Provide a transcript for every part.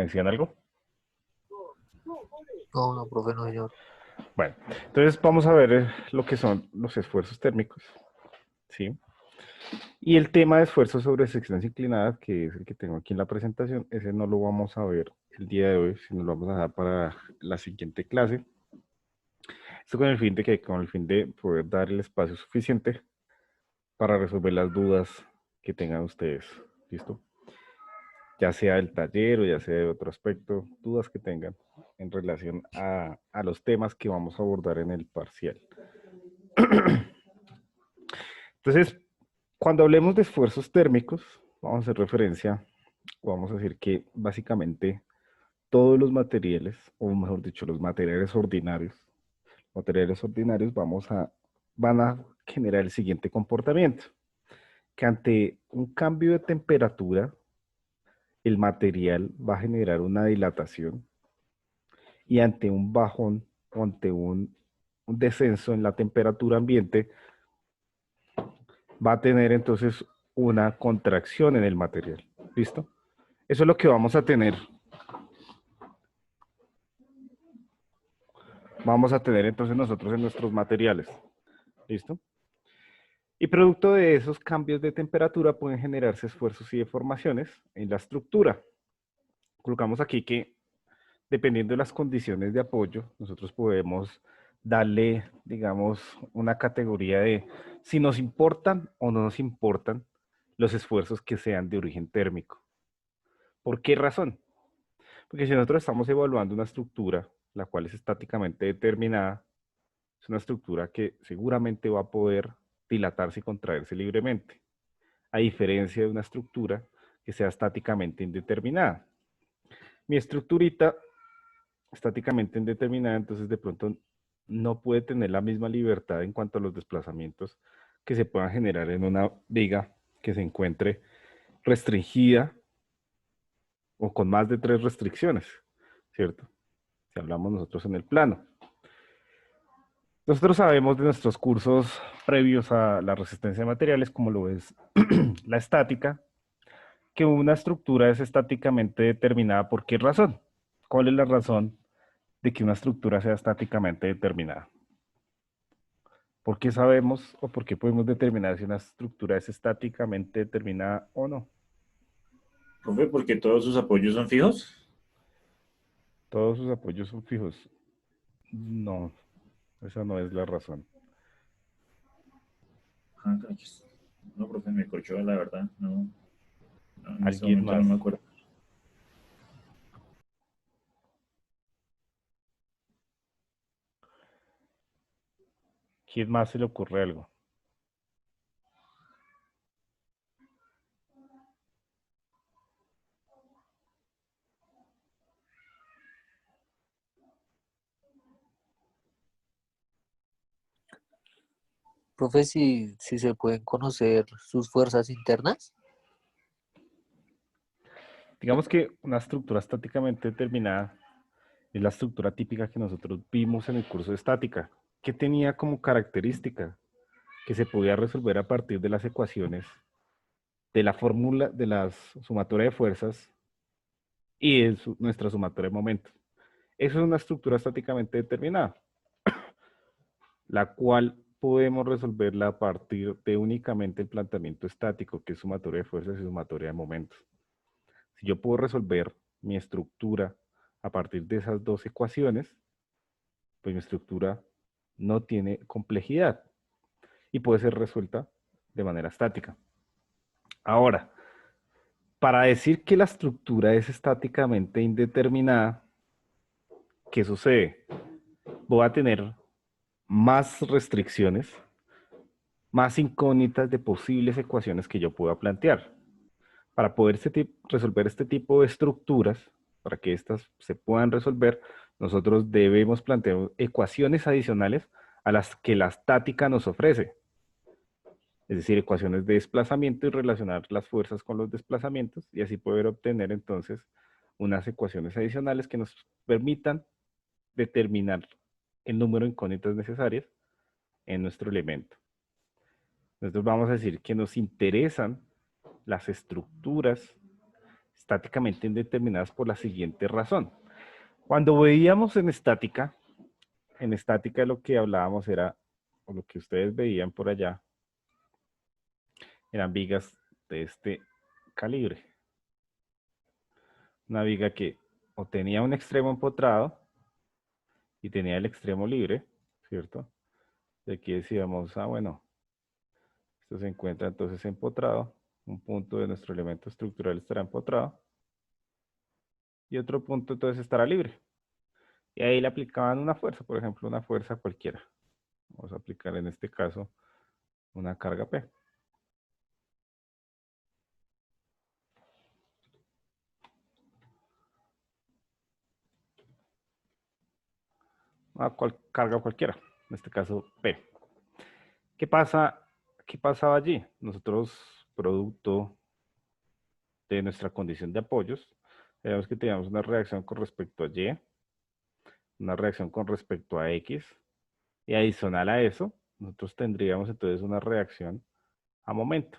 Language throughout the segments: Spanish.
¿Me decían algo? No, no, profe, no, señor. Bueno, entonces vamos a ver lo que son los esfuerzos térmicos, ¿sí? Y el tema de esfuerzos sobre secciones inclinadas, que es el que tengo aquí en la presentación, ese no lo vamos a ver el día de hoy, sino lo vamos a dejar para la siguiente clase. Esto con el fin de poder dar el espacio suficiente para resolver las dudas que tengan ustedes. ¿Listo? Ya sea del taller o ya sea de otro aspecto, dudas que tengan en relación a los temas que vamos a abordar en el parcial. Entonces, cuando hablemos de esfuerzos térmicos, vamos a hacer referencia, vamos a decir que básicamente todos los materiales, o mejor dicho, los materiales ordinarios van a generar el siguiente comportamiento, que ante un cambio de temperatura, el material va a generar una dilatación y ante un bajón o ante un descenso en la temperatura ambiente, va a tener entonces una contracción en el material. ¿Listo? Eso es lo que vamos a tener. Vamos a tener entonces nosotros en nuestros materiales. ¿Listo? Y producto de esos cambios de temperatura pueden generarse esfuerzos y deformaciones en la estructura. Colocamos aquí que dependiendo de las condiciones de apoyo, nosotros podemos darle, digamos, una categoría de si nos importan o no nos importan los esfuerzos que sean de origen térmico. ¿Por qué razón? Porque si nosotros estamos evaluando una estructura, la cual es estáticamente determinada, es una estructura que seguramente va a poder dilatarse y contraerse libremente, a diferencia de una estructura que sea estáticamente indeterminada. Mi estructurita estáticamente indeterminada, entonces de pronto no puede tener la misma libertad en cuanto a los desplazamientos que se puedan generar en una viga que se encuentre restringida o con más de 3 restricciones, ¿cierto? Si hablamos nosotros en el plano. Nosotros sabemos de nuestros cursos previos a la resistencia de materiales, como lo es la estática, que una estructura es estáticamente determinada. ¿Por qué razón? ¿Cuál es la razón de que una estructura sea estáticamente determinada? ¿Por qué sabemos o por qué podemos determinar si una estructura es estáticamente determinada o no? Profe, porque todos sus apoyos son fijos. Todos sus apoyos son fijos. No, esa no es la razón. Ah, rayos. No, profe, me corchó, la verdad. No, no, en este ¿Alguien momento no más? me acuerdo. ¿Quién más se le ocurre algo? Profe, si se pueden conocer sus fuerzas internas. Digamos que una estructura estáticamente determinada es la estructura típica que nosotros vimos en el curso de estática, que tenía como característica que se podía resolver a partir de las ecuaciones de la fórmula de la sumatoria de fuerzas y de nuestra sumatoria de momentos. Eso es una estructura estáticamente determinada, la cual podemos resolverla a partir de únicamente el planteamiento estático, que es sumatoria de fuerzas y sumatoria de momentos. Si yo puedo resolver mi estructura a partir de esas dos ecuaciones, pues mi estructura no tiene complejidad y puede ser resuelta de manera estática. Ahora, para decir que la estructura es estáticamente indeterminada, ¿qué sucede? Voy a tener más restricciones, más incógnitas de posibles ecuaciones que yo pueda plantear. Para poder resolver este tipo de estructuras, para que éstas se puedan resolver, nosotros debemos plantear ecuaciones adicionales a las que la estática nos ofrece. Es decir, ecuaciones de desplazamiento y relacionar las fuerzas con los desplazamientos y así poder obtener entonces unas ecuaciones adicionales que nos permitan determinar el número de incógnitas necesarias en nuestro elemento. Nosotros vamos a decir que nos interesan las estructuras estáticamente indeterminadas por la siguiente razón. Cuando veíamos en estática lo que hablábamos era, o lo que ustedes veían por allá, eran vigas de este calibre. Una viga que o tenía un extremo empotrado y tenía el extremo libre, ¿cierto? Y aquí decíamos, bueno, esto se encuentra entonces empotrado, un punto de nuestro elemento estructural estará empotrado y otro punto entonces estará libre. Y ahí le aplicaban una fuerza, por ejemplo, una fuerza cualquiera. Vamos a aplicar en este caso una carga P. Una carga cualquiera, en este caso P. ¿Qué pasaba allí? Nosotros, producto de nuestra condición de apoyos, veamos que teníamos una reacción con respecto a Y, una reacción con respecto a X, y adicional a eso, nosotros tendríamos entonces una reacción a momento,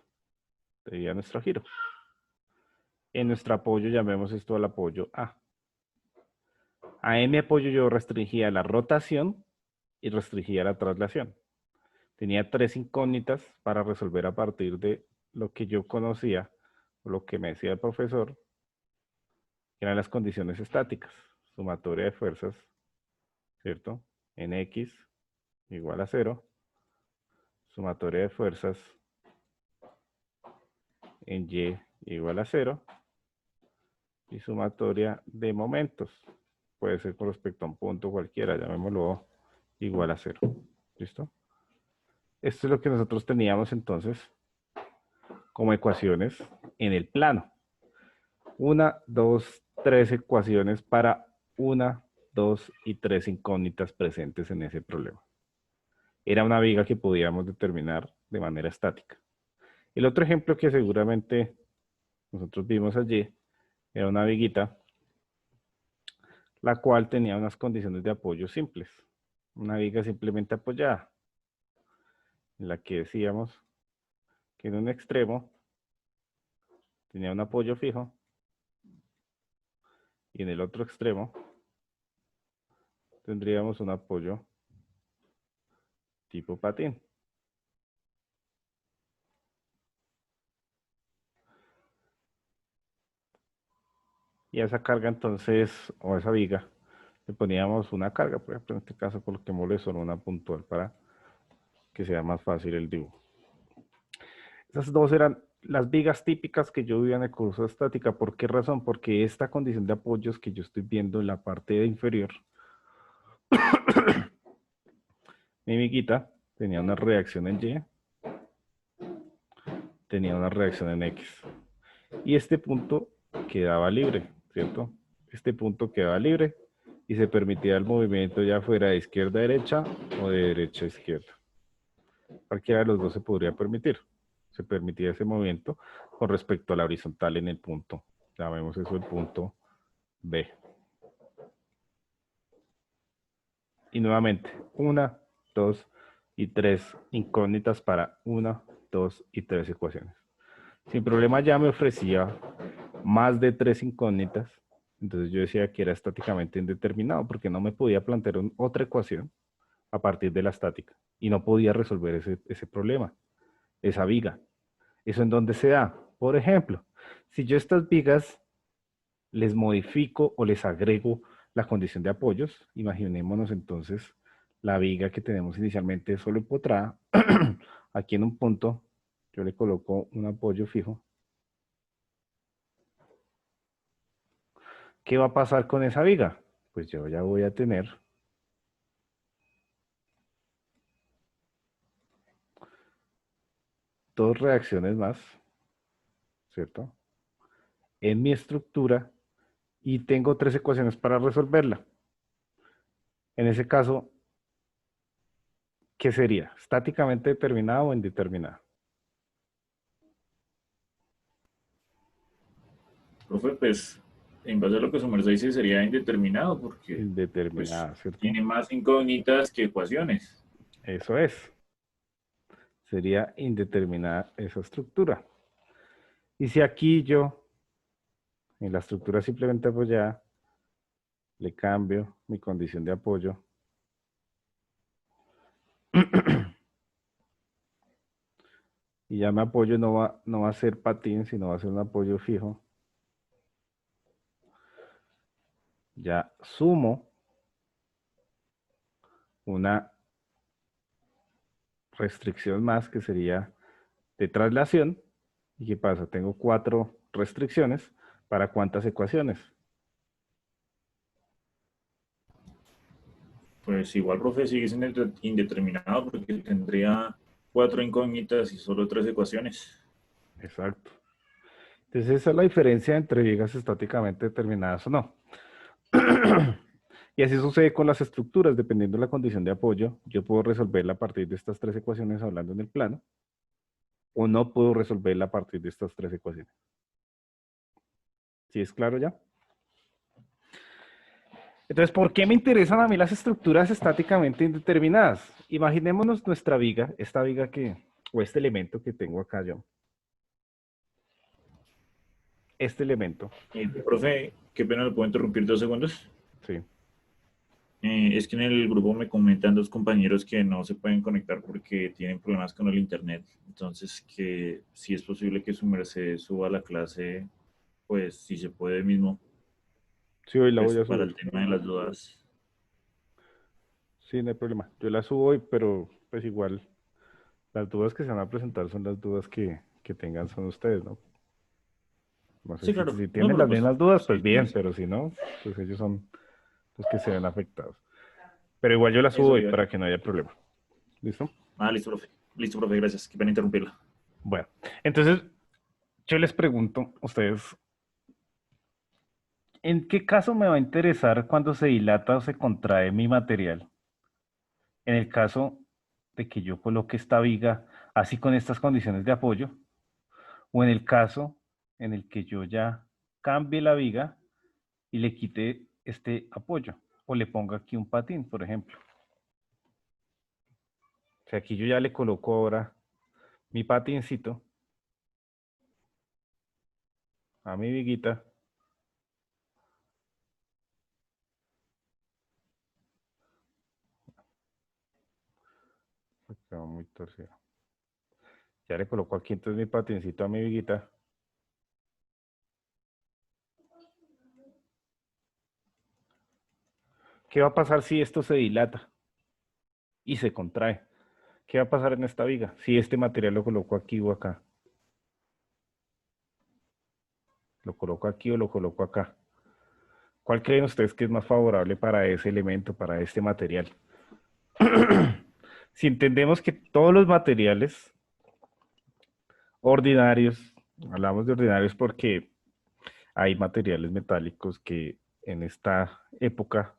debido a nuestro giro. En nuestro apoyo llamemos esto al apoyo A. A mi apoyo yo restringía la rotación y restringía la traslación. Tenía tres incógnitas para resolver a partir de lo que yo conocía, o lo que me decía el profesor, que eran las condiciones estáticas. Sumatoria de fuerzas, ¿cierto? En X igual a 0. Sumatoria de fuerzas en Y igual a 0. Y sumatoria de momentos. Puede ser con respecto a un punto cualquiera, llamémoslo igual a 0. ¿Listo? Esto es lo que nosotros teníamos entonces como ecuaciones en el plano. 1, 2, 3 ecuaciones para 1, 2 y 3 incógnitas presentes en ese problema. Era una viga que podíamos determinar de manera estática. El otro ejemplo que seguramente nosotros vimos allí era una viguita, la cual tenía unas condiciones de apoyo simples. Una viga simplemente apoyada, en la que decíamos que en un extremo tenía un apoyo fijo y en el otro extremo tendríamos un apoyo tipo patín. Y a esa carga entonces, o a esa viga, le poníamos una carga, por ejemplo, en este caso coloquémosle solo una puntual para que sea más fácil el dibujo. Esas dos eran las vigas típicas que yo vivía en el curso de estática. ¿Por qué razón? Porque esta condición de apoyos que yo estoy viendo en la parte inferior, mi viguita tenía una reacción en Y, tenía una reacción en X. Y este punto quedaba libre, ¿cierto? Este punto quedaba libre y se permitía el movimiento ya fuera de izquierda a derecha o de derecha a izquierda. Cualquiera de los dos se podría permitir. Se permitía ese movimiento con respecto a la horizontal en el punto. Llamemos eso el punto B. Y nuevamente, 1, 2 y 3 incógnitas para 1, 2 y 3 ecuaciones. Sin problema ya me ofrecía más de 3 incógnitas. Entonces yo decía que era estáticamente indeterminado porque no me podía plantear otra ecuación a partir de la estática. Y no podía resolver ese problema, esa viga. ¿Eso en dónde se da? Por ejemplo, si yo estas vigas les modifico o les agrego la condición de apoyos, imaginémonos entonces la viga que tenemos inicialmente solo empotrada. Aquí en un punto yo le coloco un apoyo fijo. ¿Qué va a pasar con esa viga? Pues yo ya voy a tener dos reacciones más, ¿cierto? En mi estructura y tengo tres ecuaciones para resolverla. En ese caso, ¿qué sería? ¿Estáticamente determinada o indeterminada? Profe, pues en base a lo que su merced dice sería indeterminado porque pues Indeterminada, ¿cierto? tiene más incógnitas que ecuaciones. Eso es. Sería indeterminada esa estructura. Y si aquí yo En la estructura simplemente apoyada, le cambio mi condición de apoyo. Y ya mi apoyo no va a ser patín, sino va a ser un apoyo fijo. Ya sumo una restricción más que sería de traslación. ¿Y qué pasa? Tengo 4 restricciones. ¿Para cuántas ecuaciones? Pues igual, profe, sigue siendo indeterminado porque tendría 4 incógnitas y solo 3 ecuaciones. Exacto. Entonces esa es la diferencia entre vigas estáticamente determinadas o no. Y así sucede con las estructuras, dependiendo de la condición de apoyo, yo puedo resolverla a partir de estas 3 ecuaciones hablando en el plano, o no puedo resolverla a partir de estas 3 ecuaciones. ¿Sí es claro ya? Entonces, ¿por qué me interesan a mí las estructuras estáticamente indeterminadas? Imaginémonos nuestra viga, esta viga o este elemento que tengo acá yo. Este elemento. Profe, qué pena, ¿le puedo interrumpir 2 segundos? Sí. Es que en el grupo me comentan 2 compañeros que no se pueden conectar porque tienen problemas con el internet. Entonces, que si es posible que su merced suba a la clase, pues si se puede mismo, Sí, hoy la pues voy a para subir. el tema de las dudas. Sí, no hay problema. Yo la subo hoy, pero pues igual las dudas que se van a presentar son las dudas que tengan son ustedes, ¿no? No sé Sí, si, claro. si No, tienen pero las pues mismas dudas, pues sí, tiene bien, sentido. pero si no, pues ellos son los que se ven afectados. Pero igual yo la subo Eso hoy iba. para que no haya problema. ¿Listo? Ah, listo, profe. Listo, profe, gracias. Qué pena interrumpirla. Bueno, entonces yo les pregunto a ustedes, ¿en qué caso me va a interesar cuando se dilata o se contrae mi material? En el caso de que yo coloque esta viga así con estas condiciones de apoyo, o en el caso en el que yo ya cambie la viga y le quite este apoyo, o le ponga aquí un patín, por ejemplo. O sea, aquí yo ya le coloco ahora mi patincito a mi viguita. Quedó muy torcido. Ya le coloco aquí entonces mi patincito a mi viguita. ¿Qué va a pasar si esto se dilata y se contrae? ¿Qué va a pasar en esta viga si este material lo coloco aquí o acá? ¿Lo coloco aquí o lo coloco acá? ¿Cuál creen ustedes que es más favorable para ese elemento, para este material? Si entendemos que todos los materiales ordinarios, hablamos de ordinarios porque hay materiales metálicos que en esta época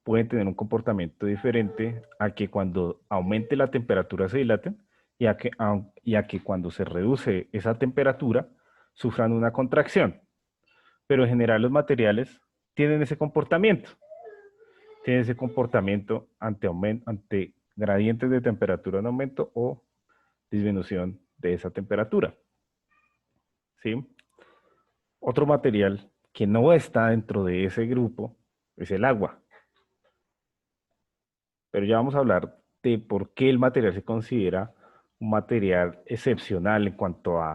pueden tener un comportamiento diferente a que cuando aumente la temperatura se dilaten y a que cuando se reduce esa temperatura sufran una contracción. Pero en general los materiales tienen ese comportamiento. Tienen ese comportamiento ante gradientes de temperatura en aumento o disminución de esa temperatura. ¿Sí? Otro material que no está dentro de ese grupo es el agua. Pero ya vamos a hablar de por qué el material se considera un material excepcional en cuanto a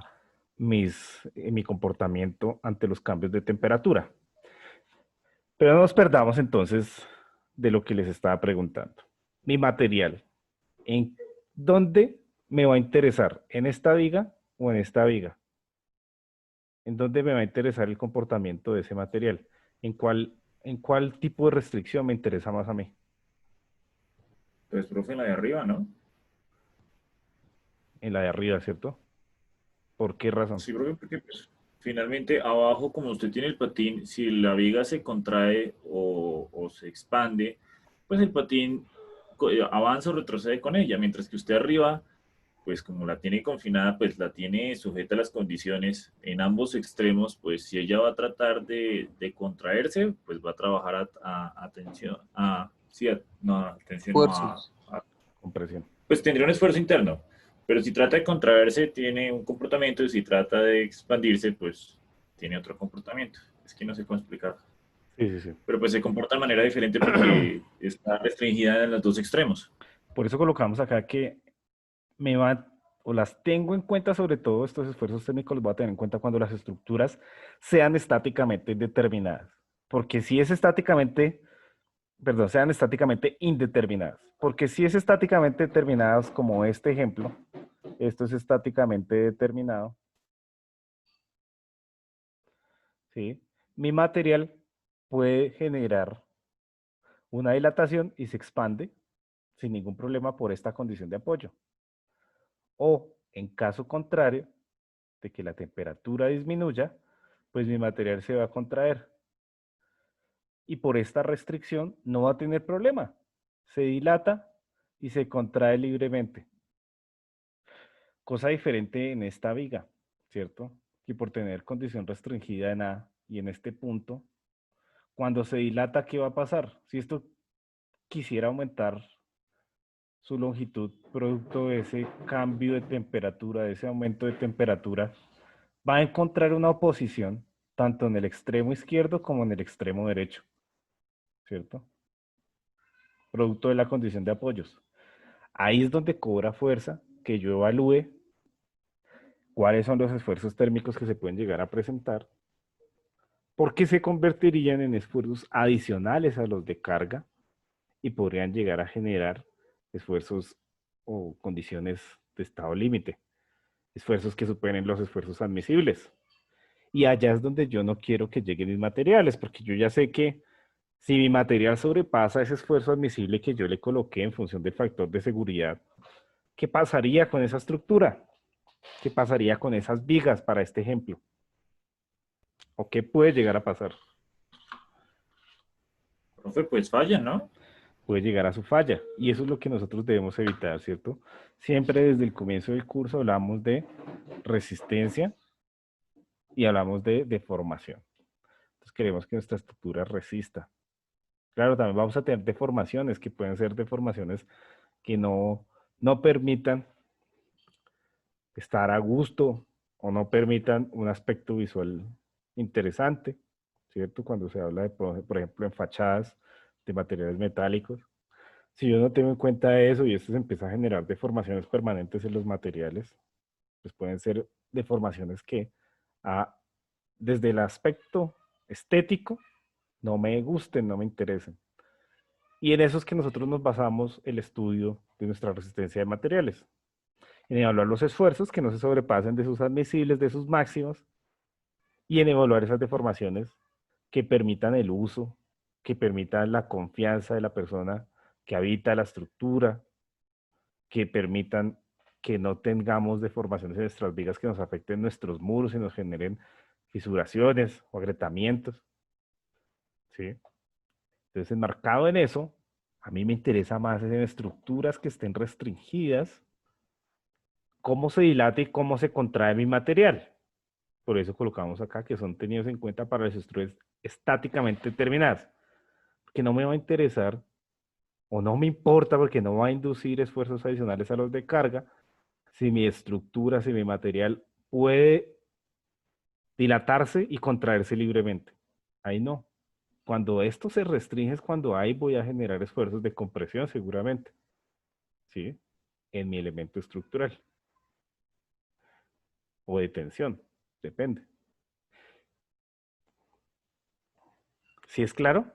mi comportamiento ante los cambios de temperatura. Pero no nos perdamos entonces de lo que les estaba preguntando. Mi material, ¿en dónde me va a interesar? ¿En esta viga o en esta viga? ¿En dónde me va a interesar el comportamiento de ese material? En cuál tipo de restricción me interesa más a mí? Pues, profe, en la de arriba, ¿no? En la de arriba, ¿cierto? ¿Por qué razón? Sí, profe, porque pues, finalmente abajo, como usted tiene el patín, si la viga se contrae o se expande, pues el patín avanza o retrocede con ella, mientras que usted arriba, pues como la tiene confinada, pues la tiene sujeta a las condiciones en ambos extremos, pues si ella va a tratar de contraerse, pues va a trabajar a tensión, sí, no, a tensión, no, Esfuerzos. Compresión. pues tendría un esfuerzo interno. Pero si trata de contraerse, tiene un comportamiento, y si trata de expandirse, pues tiene otro comportamiento. Es que no sé cómo explicar. Sí, sí, sí. Pero pues se comporta de manera diferente porque está restringida en los dos extremos. Por eso colocamos acá que me va, o las tengo en cuenta, sobre todo estos esfuerzos técnicos los voy a tener en cuenta cuando las estructuras sean estáticamente determinadas. Porque si es estáticamente, perdón, sean estáticamente indeterminadas. Porque si es estáticamente determinadas, como este ejemplo, esto es estáticamente determinado, ¿sí? Mi material puede generar una dilatación y se expande sin ningún problema por esta condición de apoyo. O, en caso contrario, de que la temperatura disminuya, pues mi material se va a contraer. Y por esta restricción no va a tener problema. Se dilata y se contrae libremente. Cosa diferente en esta viga, ¿cierto? Que por tener condición restringida en A y en este punto, cuando se dilata, ¿qué va a pasar? Si esto quisiera aumentar su longitud producto de ese cambio de temperatura, de ese aumento de temperatura, va a encontrar una oposición tanto en el extremo izquierdo como en el extremo derecho, ¿cierto? Producto de la condición de apoyos. Ahí es donde cobra fuerza que yo evalúe cuáles son los esfuerzos térmicos que se pueden llegar a presentar, porque se convertirían en esfuerzos adicionales a los de carga y podrían llegar a generar esfuerzos o condiciones de estado límite, esfuerzos que superen los esfuerzos admisibles. Y allá es donde yo no quiero que lleguen mis materiales, porque yo ya sé que si mi material sobrepasa ese esfuerzo admisible que yo le coloqué en función del factor de seguridad, ¿qué pasaría con esa estructura? ¿Qué pasaría con esas vigas para este ejemplo? ¿O qué puede llegar a pasar? Profe, pues fallan, ¿no? Puede llegar a su falla. Y eso es lo que nosotros debemos evitar, ¿cierto? Siempre desde el comienzo del curso hablamos de resistencia y hablamos de deformación. Entonces queremos que nuestra estructura resista. Claro, también vamos a tener deformaciones que pueden ser deformaciones que no permitan estar a gusto o no permitan un aspecto visual interesante, ¿cierto? Cuando se habla de, por ejemplo, en fachadas de materiales metálicos. Si yo no tengo en cuenta eso y esto se empieza a generar deformaciones permanentes en los materiales, pues pueden ser deformaciones que desde el aspecto estético no me gusten, no me interesen. Y en eso es que nosotros nos basamos el estudio de nuestra resistencia de materiales. En evaluar los esfuerzos que no se sobrepasen de sus admisibles, de sus máximos, y en evaluar esas deformaciones que permitan el uso, que permitan la confianza de la persona que habita la estructura, que permitan que no tengamos deformaciones en nuestras vigas que nos afecten nuestros muros y nos generen fisuraciones o agrietamientos, ¿sí? Entonces, enmarcado en eso, a mí me interesa más en estructuras que estén restringidas, cómo se dilata y cómo se contrae mi material. Por eso colocamos acá que son tenidos en cuenta para las estructuras estáticamente determinadas, que no me va a interesar o no me importa porque no va a inducir esfuerzos adicionales a los de carga si mi estructura, si mi material puede dilatarse y contraerse libremente. Ahí no. Cuando esto se restringe es cuando ahí voy a generar esfuerzos de compresión seguramente, ¿sí? En mi elemento estructural. O de tensión, depende. ¿Sí es claro?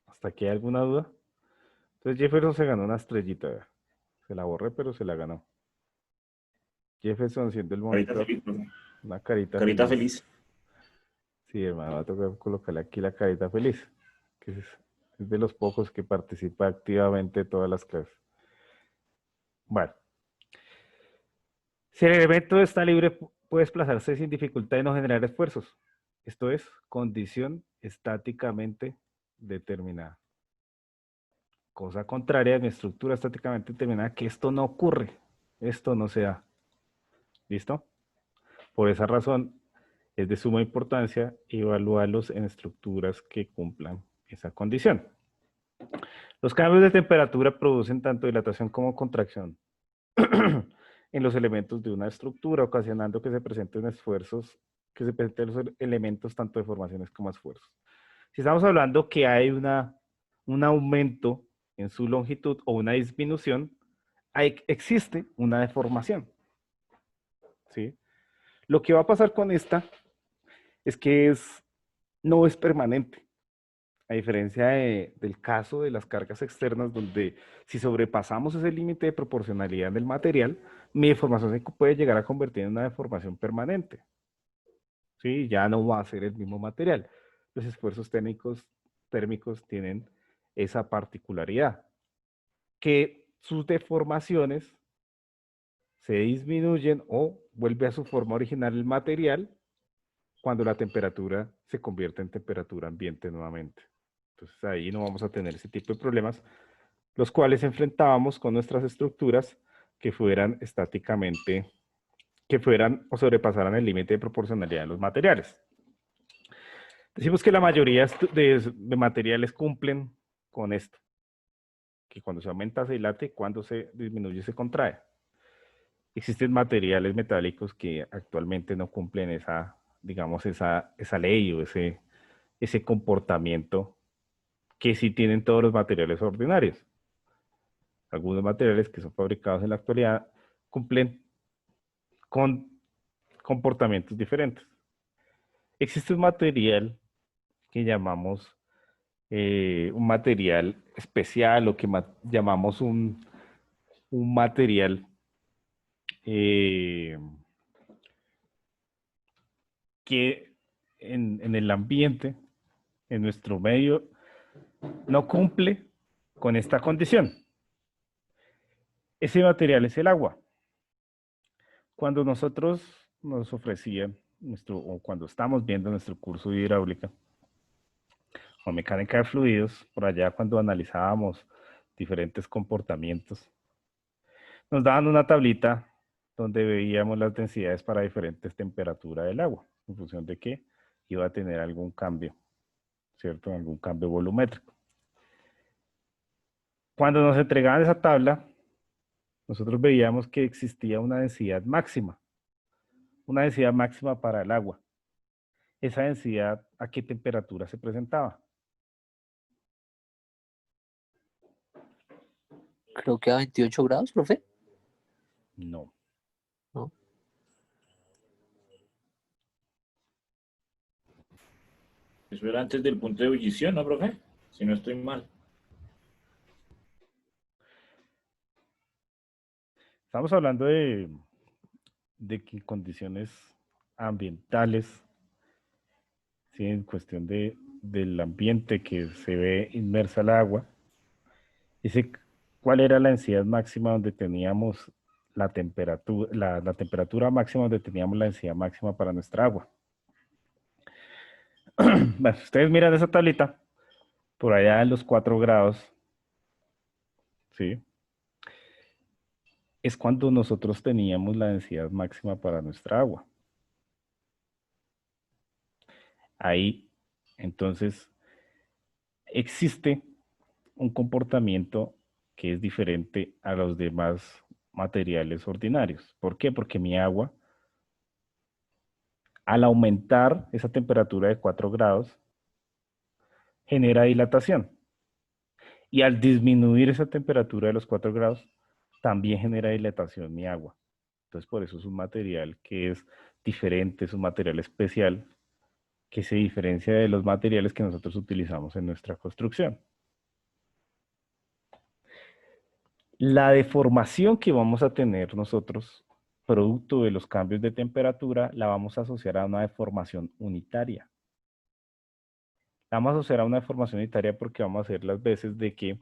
¿Hasta aquí hay alguna duda? Entonces Jefferson se ganó una estrellita. Se la borré, pero se la ganó. Jefferson siendo el Carita monitor. feliz, profe. Una carita Carita feliz. feliz. Sí, hermano, va a tocar colocarle aquí la carita feliz. Que es de los pocos que participa activamente en todas las clases. Bueno. Si el elemento está libre, puede desplazarse sin dificultad y no generar esfuerzos. Esto es condición estáticamente determinada. Cosa contraria a mi estructura estáticamente determinada, que esto no ocurre. Esto no se da. ¿Listo? Por esa razón, es de suma importancia evaluarlos en estructuras que cumplan esa condición. Los cambios de temperatura producen tanto dilatación como contracción en los elementos de una estructura, ocasionando que se presenten esfuerzos que se presenten los elementos tanto de deformaciones como esfuerzos. Si estamos hablando que hay un aumento en su longitud o una disminución, existe una deformación. ¿Sí? Lo que va a pasar con esta es que no es permanente. A diferencia del caso de las cargas externas, donde si sobrepasamos ese límite de proporcionalidad del material, mi deformación se puede llegar a convertir en una deformación permanente. ¿Sí? Ya no va a ser el mismo material. Los esfuerzos térmicos tienen esa particularidad, que sus deformaciones se disminuyen o vuelve a su forma original el material cuando la temperatura se convierte en temperatura ambiente nuevamente. Entonces ahí no vamos a tener ese tipo de problemas, los cuales enfrentábamos con nuestras estructuras que fueran estáticamente, que fueran o sobrepasaran el límite de proporcionalidad de los materiales. Decimos que la mayoría de materiales cumplen con esto, que cuando se aumenta se dilata y cuando se disminuye se contrae. Existen materiales metálicos que actualmente no cumplen esa, digamos, esa ley o ese comportamiento que sí tienen todos los materiales ordinarios. Algunos materiales que son fabricados en la actualidad cumplen con comportamientos diferentes. Existe un material que llamamos un material especial o que llamamos un material que en el ambiente, en nuestro medio, no cumple con esta condición. Ese material es el agua. Cuando nosotros nos ofrecían o cuando estamos viendo nuestro curso de hidráulica o mecánica de fluidos, por allá cuando analizábamos diferentes comportamientos, nos daban una tablita donde veíamos las densidades para diferentes temperaturas del agua, en función de que iba a tener algún cambio, ¿cierto? Algún cambio volumétrico. Cuando nos entregaban esa tabla, nosotros veíamos que existía una densidad máxima para el agua. Esa densidad, ¿a qué temperatura se presentaba? Creo que a 28 grados, profe. No. ¿No? Eso era antes del punto de ebullición, ¿no, profe? Si no estoy mal. Estamos hablando de que condiciones ambientales, ¿sí? En cuestión del ambiente que se ve inmersa el agua, ¿cuál era la densidad máxima donde teníamos la temperatura máxima donde teníamos la densidad máxima para nuestra agua? Bueno, ustedes miran esa tablita, por allá en los 4 grados, ¿sí? Es cuando nosotros teníamos la densidad máxima para nuestra agua. Ahí, entonces, existe un comportamiento que es diferente a los demás materiales ordinarios. ¿Por qué? Porque mi agua, al aumentar esa temperatura de 4 grados, genera dilatación. Y al disminuir esa temperatura de los 4 grados, también genera dilatación mi agua. Entonces, por eso es un material que es diferente, es un material especial que se diferencia de los materiales que nosotros utilizamos en nuestra construcción. La deformación que vamos a tener nosotros, producto de los cambios de temperatura, la vamos a asociar a una deformación unitaria. La vamos a asociar a una deformación unitaria porque vamos a hacer las veces de que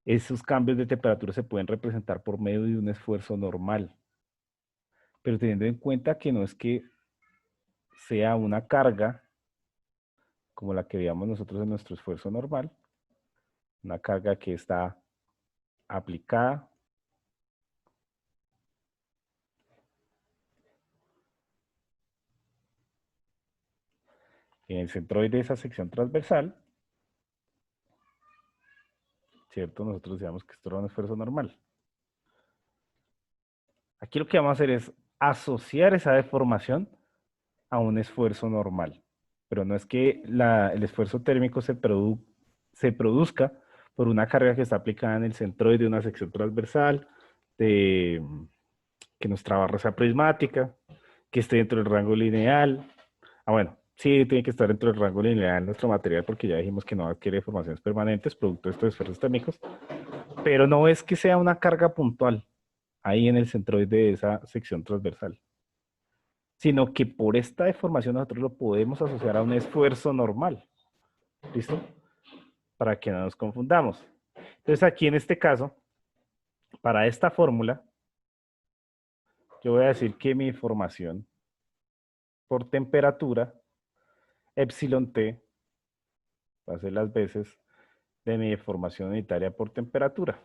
esos cambios de temperatura se pueden representar por medio de un esfuerzo normal. Pero teniendo en cuenta que no es que sea una carga como la que veíamos nosotros en nuestro esfuerzo normal, una carga que está aplicada en el centroide de esa sección transversal, ¿cierto? Nosotros decíamos que esto era un esfuerzo normal. Aquí lo que vamos a hacer es asociar esa deformación a un esfuerzo normal. Pero no es que el esfuerzo térmico se produzca por una carga que está aplicada en el centroide de una sección transversal, de, que nuestra barra sea prismática, que esté dentro del rango lineal. Ah, bueno, sí, tiene que estar dentro del rango lineal nuestro material porque ya dijimos que no adquiere deformaciones permanentes producto de estos esfuerzos térmicos, pero no es que sea una carga puntual ahí en el centroide de esa sección transversal, sino que por esta deformación nosotros lo podemos asociar a un esfuerzo normal. ¿Listo? Para que no nos confundamos. Entonces aquí en este caso, para esta fórmula, yo voy a decir que mi formación por temperatura, epsilon T, va a ser las veces de mi deformación unitaria por temperatura.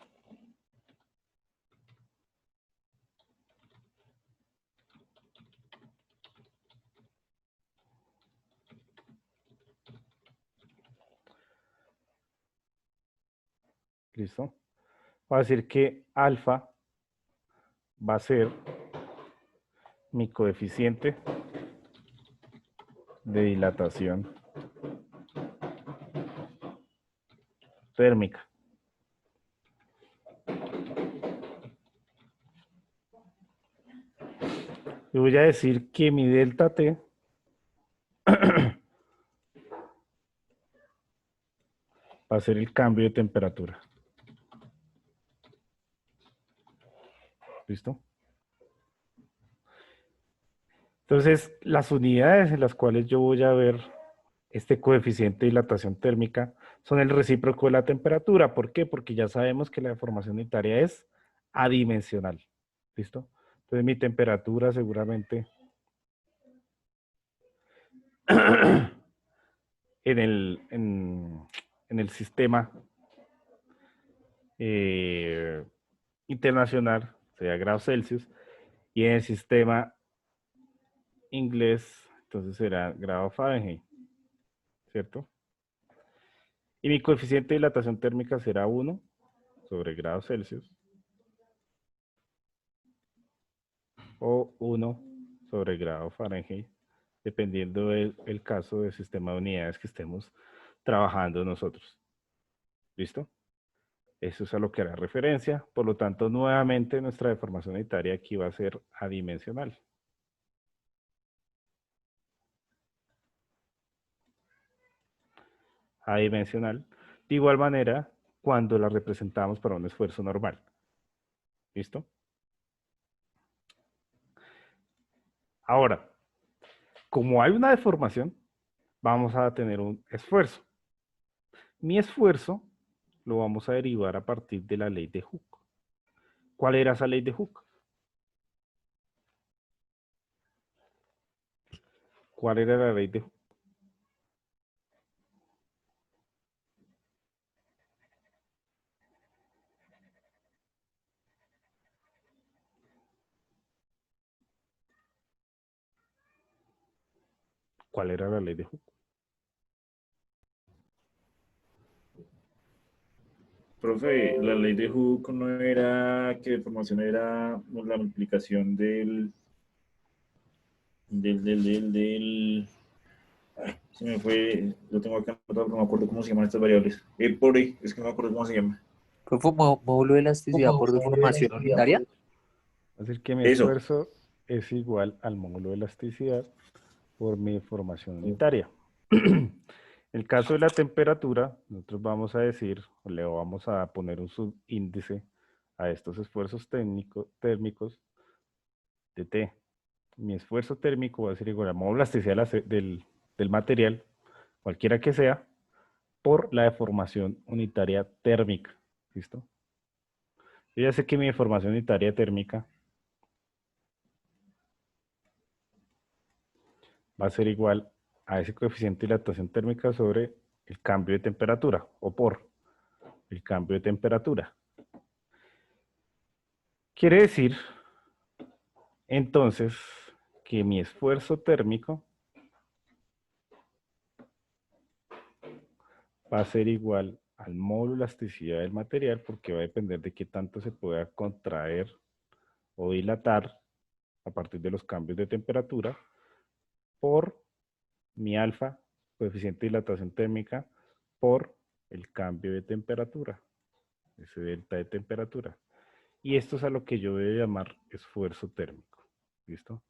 ¿Listo? Voy a decir que alfa va a ser mi coeficiente de dilatación térmica. Y voy a decir que mi delta T va a ser el cambio de temperatura. ¿Listo? Entonces, las unidades en las cuales yo voy a ver este coeficiente de dilatación térmica son el recíproco de la temperatura. ¿Por qué? Porque ya sabemos que la deformación unitaria es adimensional. ¿Listo? Entonces mi temperatura seguramente en el sistema eh, internacional sería grados Celsius y en el sistema inglés entonces será grado Fahrenheit, ¿cierto? Y mi coeficiente de dilatación térmica será 1 sobre grados Celsius o 1 sobre grado Fahrenheit, dependiendo del caso del sistema de unidades que estemos trabajando nosotros. ¿Listo? Eso es a lo que hará referencia. Por lo tanto, nuevamente nuestra deformación unitaria aquí va a ser adimensional. Adimensional. De igual manera, cuando la representamos para un esfuerzo normal. ¿Listo? Ahora, como hay una deformación, vamos a tener un esfuerzo. Mi esfuerzo lo vamos a derivar a partir de la ley de Hooke. ¿Cuál era esa ley de Hooke? ¿Cuál era la ley de Hooke? ¿Cuál era la ley de Hooke? Profe, la ley de Hooke no era que deformación era la multiplicación se me fue, lo tengo acá anotado, pero no me acuerdo cómo se llaman estas variables. Por ahí, es que no me acuerdo cómo se llama. Fue como módulo de elasticidad por deformación unitaria. Es decir, que mi Eso. esfuerzo es igual al módulo de elasticidad por mi deformación unitaria. En el caso de la temperatura, nosotros vamos a decir, o le vamos a poner un subíndice a estos esfuerzos térmicos de T. Mi esfuerzo térmico va a ser igual al módulo de elasticidad del material, cualquiera que sea, por la deformación unitaria térmica. ¿Listo? Yo ya sé que mi deformación unitaria térmica va a ser igual a ese coeficiente de dilatación térmica sobre el cambio de temperatura o por el cambio de temperatura. Quiere decir entonces que mi esfuerzo térmico va a ser igual al módulo de elasticidad del material porque va a depender de qué tanto se pueda contraer o dilatar a partir de los cambios de temperatura por mi alfa, coeficiente de dilatación térmica, por el cambio de temperatura, ese delta de temperatura. Y esto es a lo que yo voy a llamar esfuerzo térmico. ¿Listo?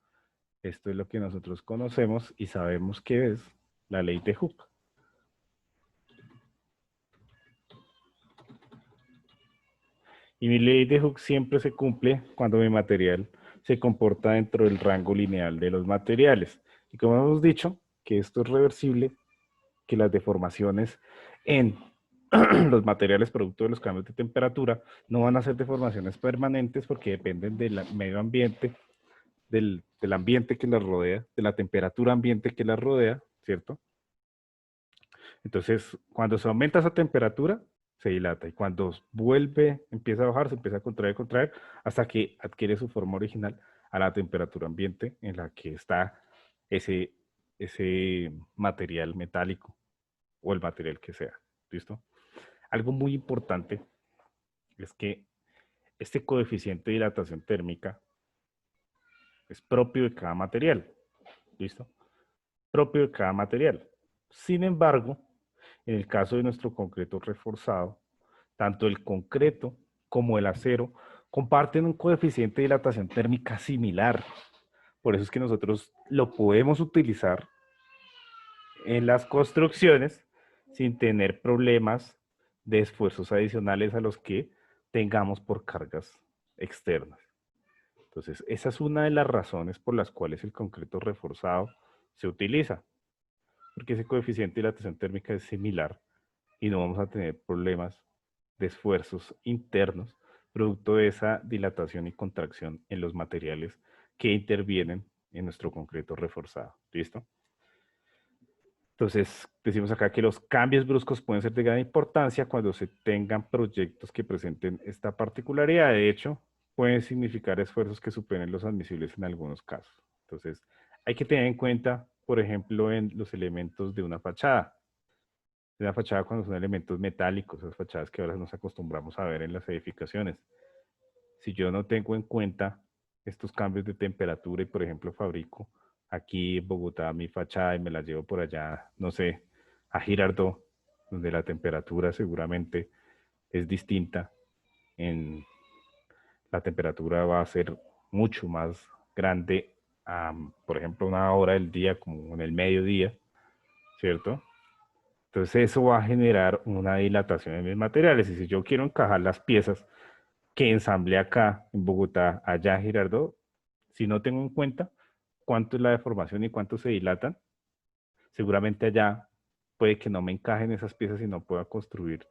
Esto es lo que nosotros conocemos y sabemos que es la ley de Hooke. Y mi ley de Hooke siempre se cumple cuando mi material se comporta dentro del rango lineal de los materiales. Y como hemos dicho, que esto es reversible, que las deformaciones en los materiales producto de los cambios de temperatura no van a ser deformaciones permanentes porque dependen del medio ambiente, del ambiente que las rodea, de la temperatura ambiente que las rodea, ¿cierto? Entonces, cuando se aumenta esa temperatura, se dilata. Y cuando vuelve, empieza a bajar, se empieza a contraer, hasta que adquiere su forma original a la temperatura ambiente en la que está ese material metálico o el material que sea. ¿Listo? Algo muy importante es que este coeficiente de dilatación térmica es propio de cada material. ¿Listo? Propio de cada material. Sin embargo, en el caso de nuestro concreto reforzado, tanto el concreto como el acero comparten un coeficiente de dilatación térmica similar. Por eso es que nosotros lo podemos utilizar en las construcciones sin tener problemas de esfuerzos adicionales a los que tengamos por cargas externas. Entonces, esa es una de las razones por las cuales el concreto reforzado se utiliza, porque ese coeficiente de dilatación térmica es similar y no vamos a tener problemas de esfuerzos internos producto de esa dilatación y contracción en los materiales que intervienen en nuestro concreto reforzado. ¿Listo? Entonces, decimos acá que los cambios bruscos pueden ser de gran importancia cuando se tengan proyectos que presenten esta particularidad. De hecho, pueden significar esfuerzos que superen los admisibles en algunos casos. Entonces, hay que tener en cuenta, por ejemplo, en los elementos de una fachada. De una fachada cuando son elementos metálicos, esas fachadas que ahora nos acostumbramos a ver en las edificaciones. Si yo no tengo en cuenta estos cambios de temperatura y, por ejemplo, fabrico aquí en Bogotá mi fachada y me la llevo por allá, no sé, a Girardot, donde la temperatura seguramente es distinta, la temperatura va a ser mucho más grande, por ejemplo, una hora del día, como en el mediodía, ¿cierto? Entonces eso va a generar una dilatación en mis materiales. Y si yo quiero encajar las piezas que ensamblé acá en Bogotá, allá en Girardot, si no tengo en cuenta cuánto es la deformación y cuánto se dilatan, seguramente allá puede que no me encajen esas piezas y no pueda construir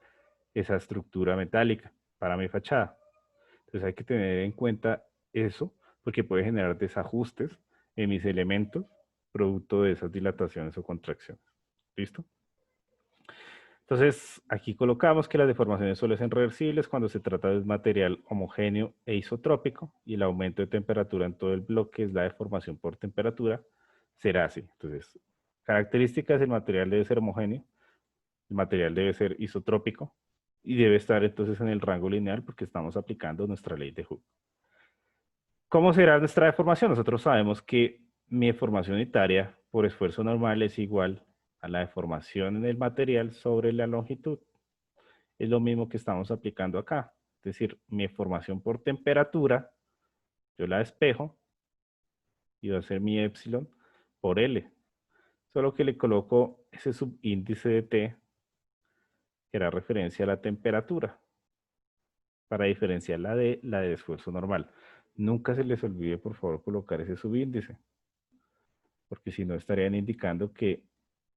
esa estructura metálica para mi fachada. Entonces hay que tener en cuenta eso porque puede generar desajustes en mis elementos producto de esas dilataciones o contracciones. ¿Listo? Entonces, aquí colocamos que las deformaciones suelen ser reversibles cuando se trata de un material homogéneo e isotrópico y el aumento de temperatura en todo el bloque es la deformación por temperatura, será así. Entonces, características, el material debe ser homogéneo, el material debe ser isotrópico y debe estar entonces en el rango lineal porque estamos aplicando nuestra ley de Hooke. ¿Cómo será nuestra deformación? Nosotros sabemos que mi deformación unitaria por esfuerzo normal es igual a la deformación en el material sobre la longitud. Es lo mismo que estamos aplicando acá. Es decir, mi deformación por temperatura, yo la despejo y va a ser mi epsilon por L. Solo que le coloco ese subíndice de T, que era referencia a la temperatura, para diferenciarla de la de esfuerzo normal. Nunca se les olvide, por favor, colocar ese subíndice, porque si no estarían indicando que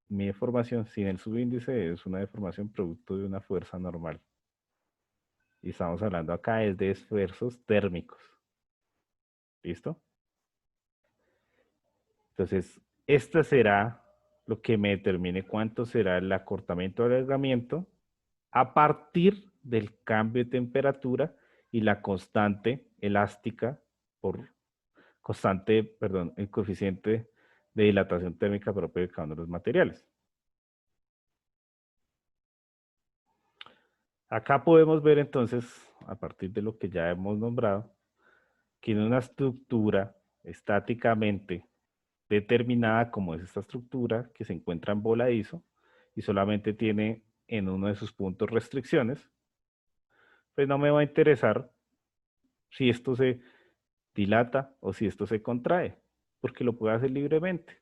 mi deformación sin el subíndice es una deformación producto de una fuerza normal. Y estamos hablando acá es de esfuerzos térmicos. ¿Listo? Entonces, esta será lo que me determine cuánto será el acortamiento o alargamiento a partir del cambio de temperatura y la constante elástica por constante, perdón, el coeficiente de dilatación térmica propio de cada uno de los materiales. Acá podemos ver entonces, a partir de lo que ya hemos nombrado, que en una estructura estáticamente determinada como es esta estructura que se encuentra en voladizo y solamente tiene en uno de sus puntos restricciones, pues no me va a interesar si esto se dilata o si esto se contrae, porque lo puede hacer libremente.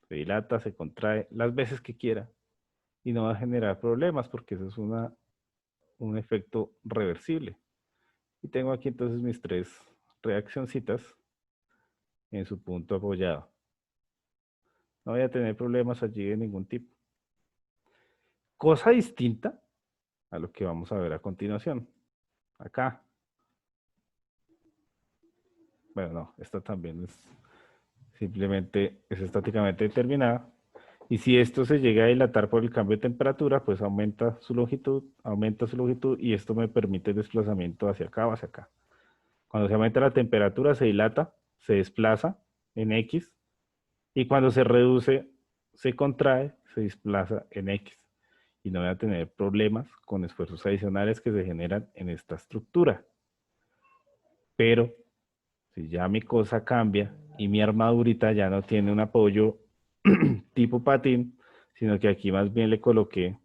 Se dilata, se contrae las veces que quiera y no va a generar problemas porque eso es un efecto reversible. Y tengo aquí entonces mis tres reaccioncitas en su punto apoyado. No voy a tener problemas allí de ningún tipo. Cosa distinta a lo que vamos a ver a continuación. Acá. Bueno, no, esta también es simplemente es estáticamente determinada. Y si esto se llega a dilatar por el cambio de temperatura, pues aumenta su longitud y esto me permite el desplazamiento hacia acá o hacia acá. Cuando se aumenta la temperatura se dilata, se desplaza en X y cuando se reduce, se contrae, se desplaza en X. Y no voy a tener problemas con esfuerzos adicionales que se generan en esta estructura. Pero si ya mi cosa cambia y mi armadurita ya no tiene un apoyo tipo patín, sino que aquí más bien le coloqué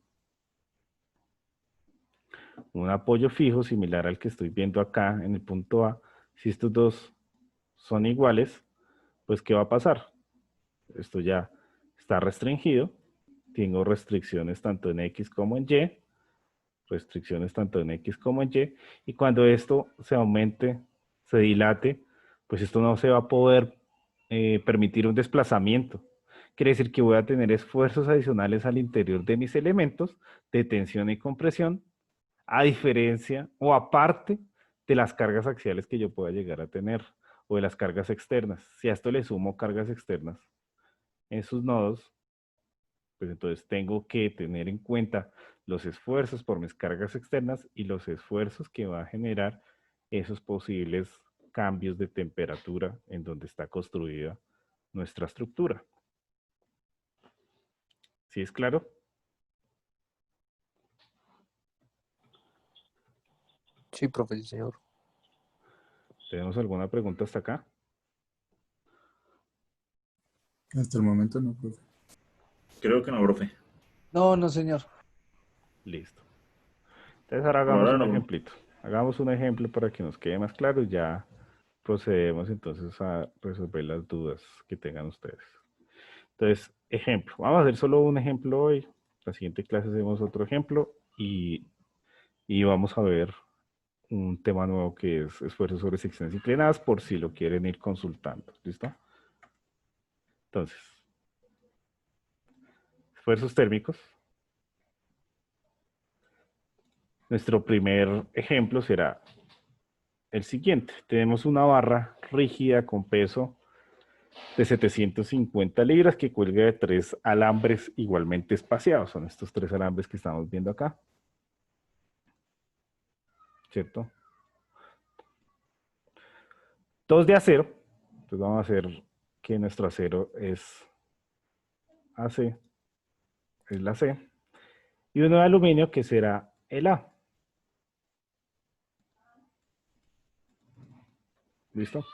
un apoyo fijo similar al que estoy viendo acá en el punto A. Si estos dos son iguales, pues ¿qué va a pasar? Esto ya está restringido. Tengo restricciones tanto en X como en Y. Restricciones tanto en X como en Y. Y cuando esto se aumente, se dilate, pues esto no se va a poder permitir un desplazamiento. Quiere decir que voy a tener esfuerzos adicionales al interior de mis elementos de tensión y compresión, a diferencia o aparte de las cargas axiales que yo pueda llegar a tener o de las cargas externas. Si a esto le sumo cargas externas en sus nodos, pues entonces tengo que tener en cuenta los esfuerzos por mis cargas externas y los esfuerzos que va a generar esos posibles cambios de temperatura en donde está construida nuestra estructura. ¿Sí es claro? Sí, profesor. ¿Tenemos alguna pregunta hasta acá? Hasta el momento no, profe. Creo que no, profe. No, no, señor. Listo. Entonces ahora Por hagamos ahora un no. ejemplito. Hagamos un ejemplo para que nos quede más claro y ya procedemos entonces a resolver las dudas que tengan ustedes. Entonces, ejemplo. Vamos a hacer solo un ejemplo hoy. La siguiente clase hacemos otro ejemplo y vamos a ver un tema nuevo que es esfuerzos sobre secciones inclinadas por si lo quieren ir consultando. ¿Listo? Entonces, esfuerzos térmicos. Nuestro primer ejemplo será el siguiente. Tenemos una barra rígida con peso de 750 libras que cuelga de tres alambres igualmente espaciados. Son estos tres alambres que estamos viendo acá. ¿Cierto? Dos de acero. Entonces vamos a hacer que nuestro acero es AC, es la C. Y uno de aluminio que será el A. ¿Listo?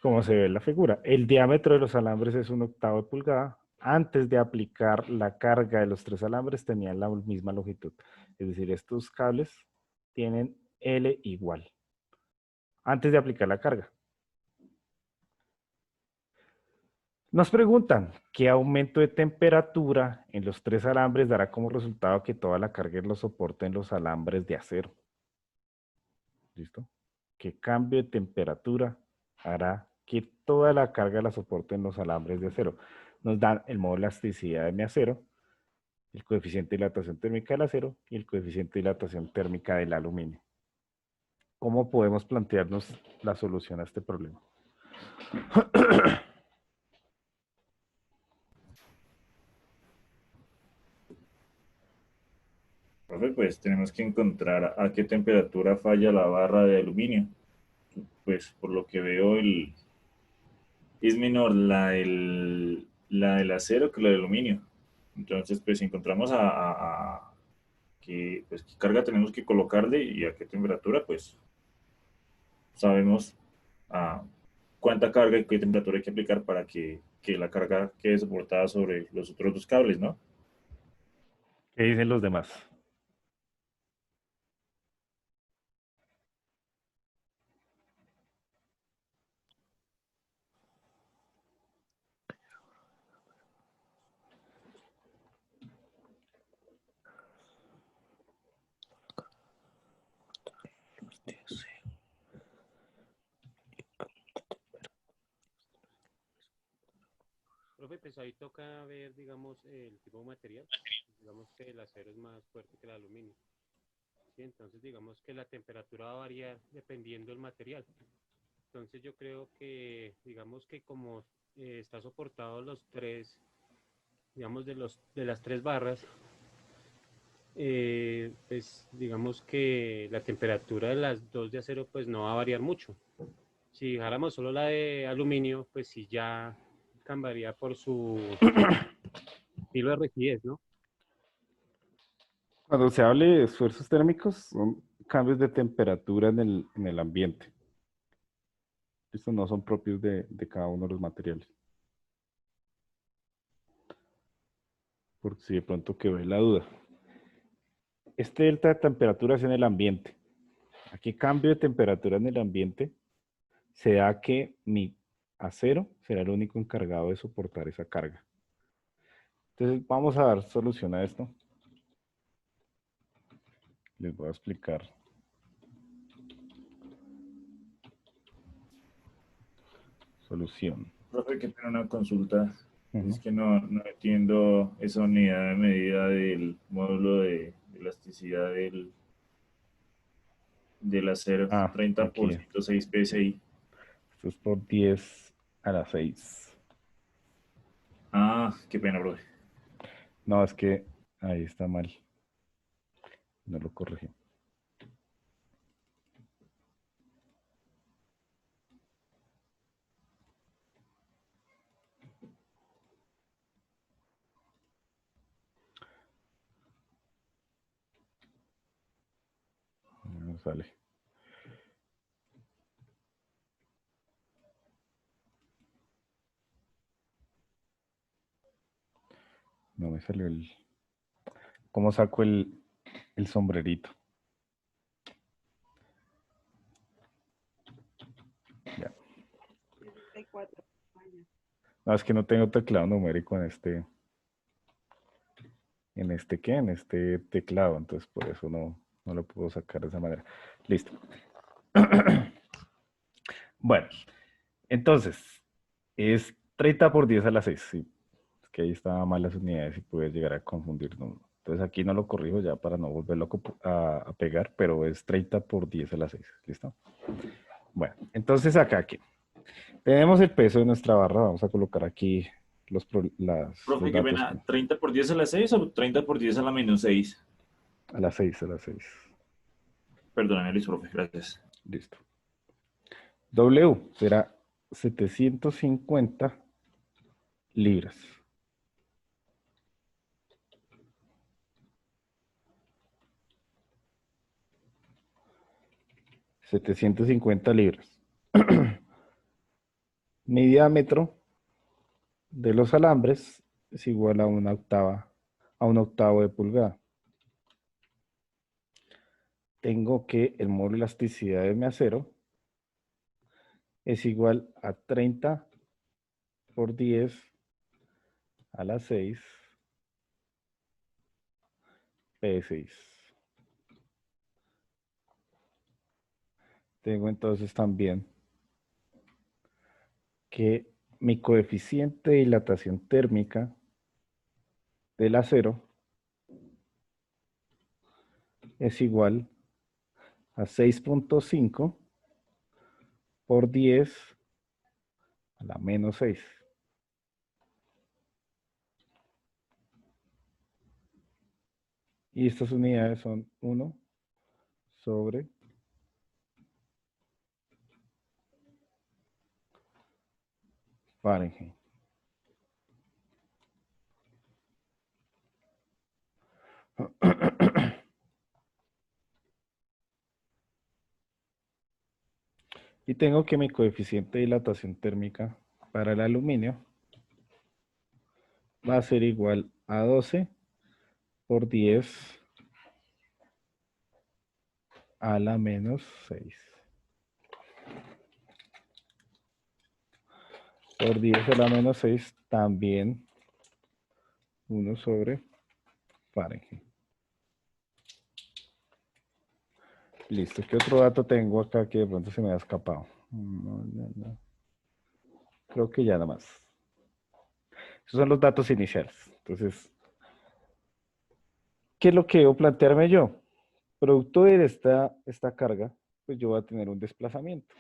Como se ve en la figura. El diámetro de los alambres es 1/8 de pulgada. Antes de aplicar la carga de los tres alambres tenían la misma longitud. Es decir, estos cables tienen L igual. Antes de aplicar la carga. Nos preguntan, ¿qué aumento de temperatura en los tres alambres dará como resultado que toda la carga lo soporte en los alambres de acero? ¿Listo? ¿Qué cambio de temperatura hará que toda la carga la soporte en los alambres de acero? Nos dan el modo de elasticidad de mi acero, el coeficiente de dilatación térmica del acero y el coeficiente de dilatación térmica del aluminio. ¿Cómo podemos plantearnos la solución a este problema? Profe, pues tenemos que encontrar a qué temperatura falla la barra de aluminio. Pues por lo que veo es menor la del acero que la del aluminio. Entonces, pues encontramos pues, qué carga tenemos que colocarle y a qué temperatura, pues sabemos a cuánta carga y qué temperatura hay que aplicar para que la carga quede soportada sobre los otros dos cables, ¿no? ¿Qué dicen los demás? Profe, pues ahí toca ver, digamos, el tipo de material. Digamos que el acero es más fuerte que el aluminio. ¿Sí? Entonces, digamos que la temperatura va a variar dependiendo del material. Entonces, yo creo que, digamos que como está soportado los tres, digamos, de las tres barras, pues digamos que la temperatura de las dos de acero pues no va a variar mucho. Si dejáramos solo la de aluminio, pues sí ya cambiaría por su estilo de rigidez, ¿no? Cuando se hable de esfuerzos térmicos, son cambios de temperatura en el ambiente. Estos no son propios de cada uno de los materiales. Por si de pronto quedó la duda. Este delta de temperatura es en el ambiente. Aquí cambio de temperatura en el ambiente se da que mi acero será el único encargado de soportar esa carga. Entonces vamos a dar solución a esto. Les voy a explicar. Solución. Profe, que tengo una consulta. Ujú. Es que no entiendo esa unidad de medida del módulo de elasticidad del acero. Ah, 30 por aquí. 106 PSI. Esto es por 10 a la 6. Ah, qué pena, profe. No, es que ahí está mal. No lo corregí. No sale. No me salió el... ¿Cómo saco el sombrerito? Ya. 64. No, es que no tengo teclado numérico ¿en este qué? En este teclado, entonces por eso no lo puedo sacar de esa manera. Listo. Bueno, entonces, es 30 por 10 a la 6. Sí, es que ahí estaban mal las unidades y puede llegar a confundir. ¿No? Entonces aquí no lo corrijo ya para no volverlo a pegar, pero es 30 por 10 a la 6. ¿Listo? Bueno, entonces acá aquí. Tenemos el peso de nuestra barra. Vamos a colocar aquí los Profe, qué datos. pena. ¿30 por 10 a la 6 o 30 por 10 a la menos 6? A las 6, a las 6. Perdóname, Luis, profe, gracias. Listo. W será 750 libras. 750 libras. Mi diámetro de los alambres es igual a una octava, a un octavo de pulgada. Tengo que el módulo de elasticidad de mi acero es igual a 30 por 10 a la 6 P6. Tengo entonces también que mi coeficiente de dilatación térmica del acero es igual a 6.5 por 10 a la menos 6. Y estas unidades son 1 sobre Fahrenheit. Y tengo que mi coeficiente de dilatación térmica para el aluminio va a ser igual a 12 por 10 a la menos 6. Por 10 a la menos 6 también 1 sobre Fahrenheit. Listo. ¿Qué otro dato tengo acá que de pronto se me ha escapado? No. Creo que ya nada más. Esos son los datos iniciales. Entonces, ¿qué es lo que debo plantearme yo? Producto de esta carga, pues yo voy a tener un desplazamiento.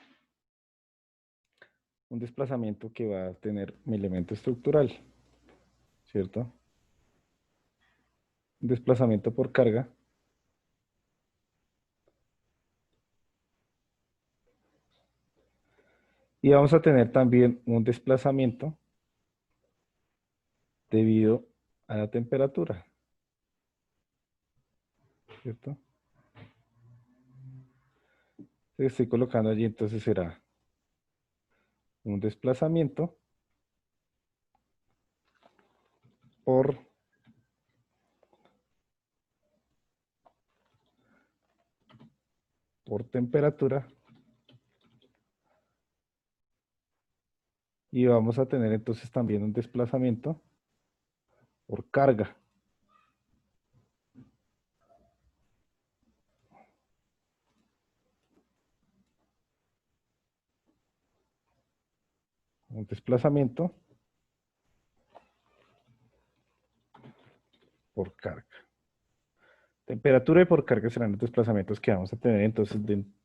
Un desplazamiento que va a tener mi elemento estructural, ¿cierto? Un desplazamiento por carga. Y vamos a tener también un desplazamiento debido a la temperatura, ¿cierto? Estoy colocando allí, entonces será un desplazamiento por temperatura. Y vamos a tener entonces también un desplazamiento por carga. Un desplazamiento por carga. Temperatura y por carga serán los desplazamientos que vamos a tener entonces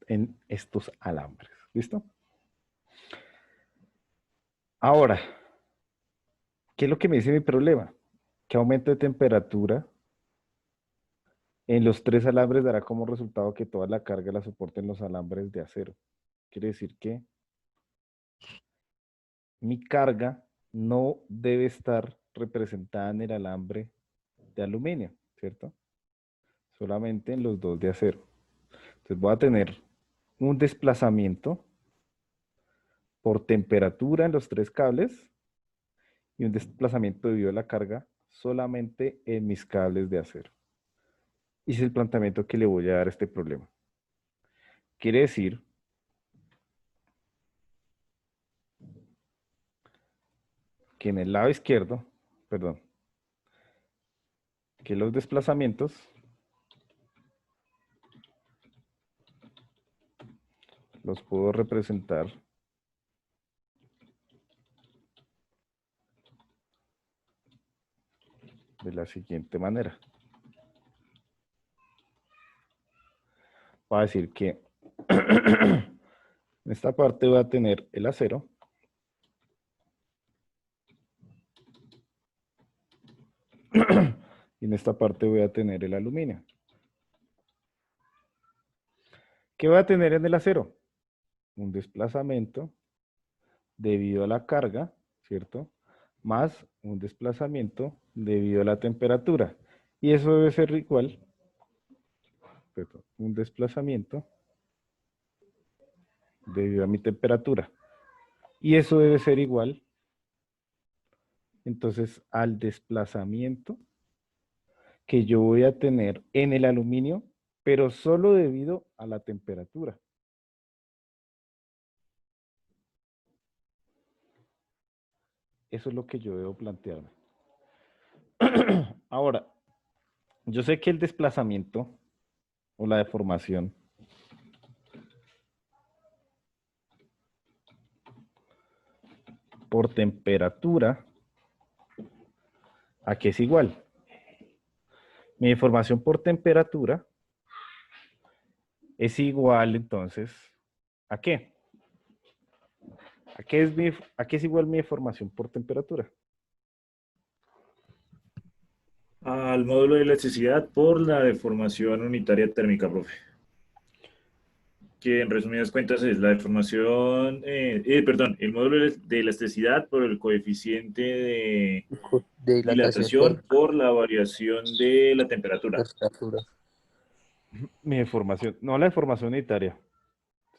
en estos alambres. ¿Listo? Ahora, ¿qué es lo que me dice mi problema? Que aumento de temperatura en los 3 alambres dará como resultado que toda la carga la soporten los alambres de acero. Quiere decir que mi carga no debe estar representada en el alambre de aluminio, ¿cierto? Solamente en los 2 de acero. Entonces voy a tener un desplazamiento por temperatura en los 3 cables y un desplazamiento debido a la carga solamente en mis cables de acero. Y ese es el planteamiento que le voy a dar a este problema. Quiere decir que en el lado izquierdo, perdón, que los desplazamientos los puedo representar de la siguiente manera. Voy a decir que en esta parte voy a tener el acero. Y en esta parte voy a tener el aluminio. ¿Qué voy a tener en el acero? Un desplazamiento debido a la carga, ¿cierto? Más un desplazamiento debido a la temperatura. Y eso debe ser igual, perdón, un desplazamiento debido a mi temperatura. Y eso debe ser igual, entonces, al desplazamiento que yo voy a tener en el aluminio, pero solo debido a la temperatura. Eso es lo que yo debo plantearme. Ahora, yo sé que el desplazamiento o la deformación por temperatura, ¿a qué es igual? Mi deformación por temperatura es igual entonces, ¿a qué? ¿A qué es igual mi deformación por temperatura? Al módulo de elasticidad por la deformación unitaria térmica, profe. Que en resumidas cuentas es la deformación, perdón, el módulo de elasticidad por el coeficiente de De dilatación dilatación térmica, por la variación de la temperatura. temperatura. Mi deformación, no la deformación unitaria,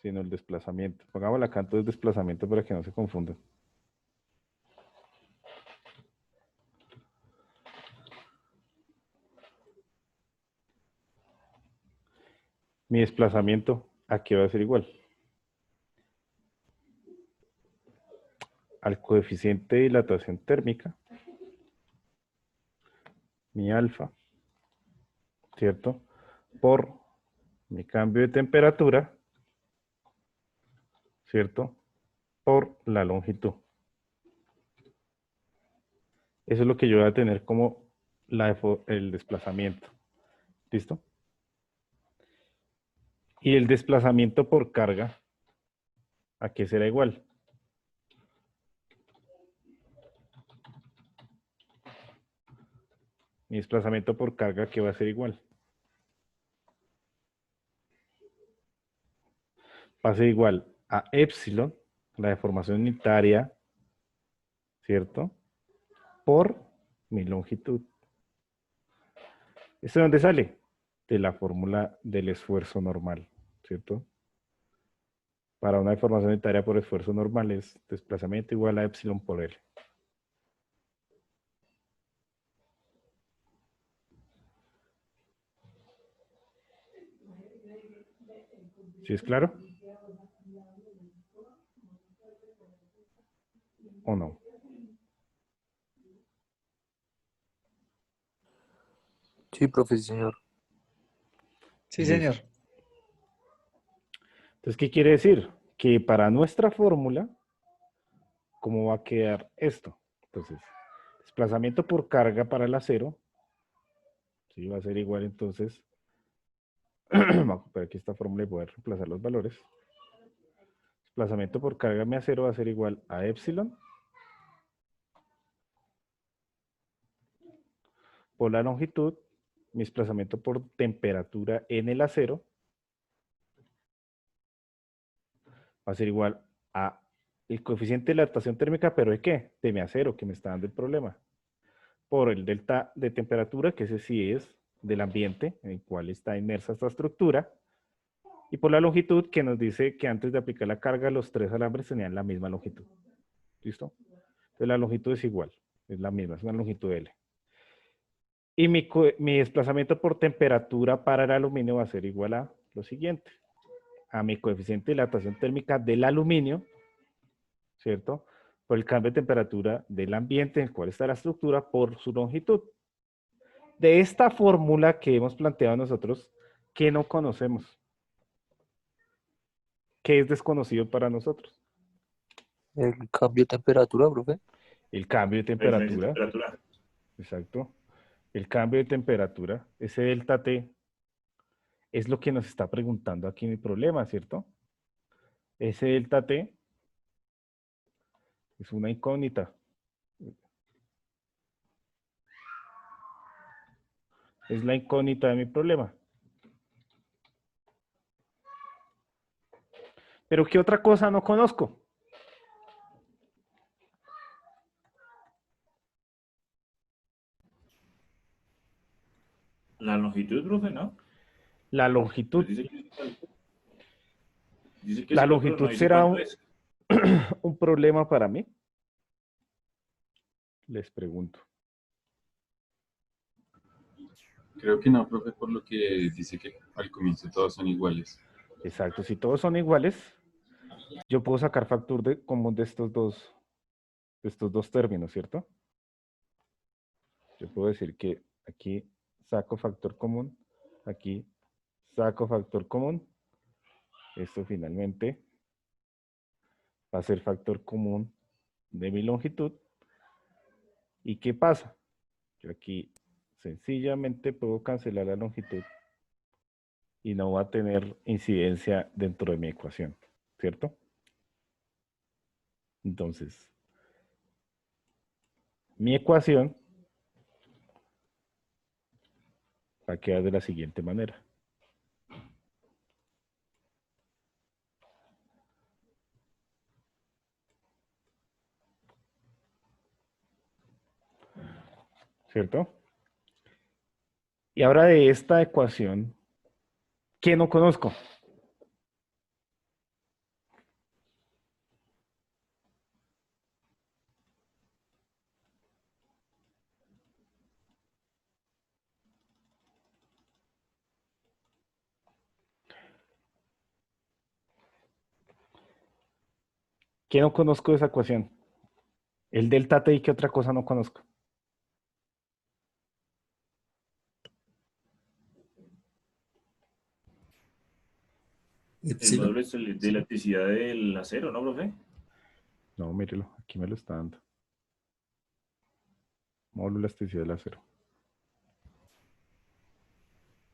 sino el desplazamiento. Pongámosle acá entonces desplazamiento para que no se confundan. Mi desplazamiento aquí va a ser igual al coeficiente de dilatación térmica, mi alfa, ¿cierto? Por mi cambio de temperatura, ¿cierto? Por la longitud. Eso es lo que yo voy a tener como el desplazamiento. ¿Listo? Y el desplazamiento por carga, ¿a qué será igual? Mi desplazamiento por carga, ¿qué va a ser igual? Va a ser igual a epsilon, la deformación unitaria, ¿cierto? Por mi longitud. ¿Esto de dónde sale? De la fórmula del esfuerzo normal, ¿cierto? Para una deformación unitaria por esfuerzo normal es desplazamiento igual a epsilon por L. ¿Sí es claro? ¿O no? Sí, profe, sí, señor. Sí, Listo. señor. Entonces, ¿qué quiere decir? Que para nuestra fórmula, ¿cómo va a quedar esto? Entonces, desplazamiento por carga para el acero, ¿sí? Va a ser igual entonces, vamos a copiar aquí esta fórmula y poder reemplazar los valores. Desplazamiento por carga de mi acero va a ser igual a epsilon por la longitud, mi desplazamiento por temperatura en el acero va a ser igual a el coeficiente de dilatación térmica, pero ¿de qué? De mi acero, que me está dando el problema. Por el delta de temperatura, que ese sí es del ambiente en el cual está inmersa esta estructura, y por la longitud, que nos dice que antes de aplicar la carga, los tres alambres tenían la misma longitud. ¿Listo? Entonces la longitud es igual, es la misma, es una longitud L. Y mi desplazamiento por temperatura para el aluminio va a ser igual a lo siguiente, a mi coeficiente de dilatación térmica del aluminio, ¿cierto? Por el cambio de temperatura del ambiente en el cual está la estructura por su longitud. De esta fórmula que hemos planteado nosotros, ¿qué no conocemos? ¿Qué es desconocido para nosotros? El cambio de temperatura, profe. El cambio de La diferencia de temperatura, temperatura. exacto. El cambio de temperatura, ese delta T, es lo que nos está preguntando aquí mi problema, ¿cierto? Ese delta T es una incógnita. Es la incógnita de mi problema. Pero ¿qué otra cosa no conozco? La longitud, profe, ¿no? La Pues longitud. dice que es La igual, pero no longitud dice será cuánto es. un problema para mí. Les pregunto. Creo que no, profe, por lo que dice que al comienzo todos son iguales. Exacto, si todos son iguales, yo puedo sacar factor común de estos dos términos, ¿cierto? Yo puedo decir que aquí saco factor común, aquí saco factor común. Esto finalmente va a ser factor común de mi longitud. ¿Y qué pasa? Yo aquí sencillamente puedo cancelar la longitud y no va a tener incidencia dentro de mi ecuación, ¿cierto? Entonces, mi ecuación va a quedar de la siguiente manera. ¿Cierto? Y ahora de esta ecuación, ¿qué no conozco? ¿Qué no conozco de esa ecuación? El delta T y qué otra cosa no conozco. El Epsilon. módulo de elasticidad del acero, ¿no, profe? No, mírelo, aquí me lo está dando. Módulo de elasticidad del acero.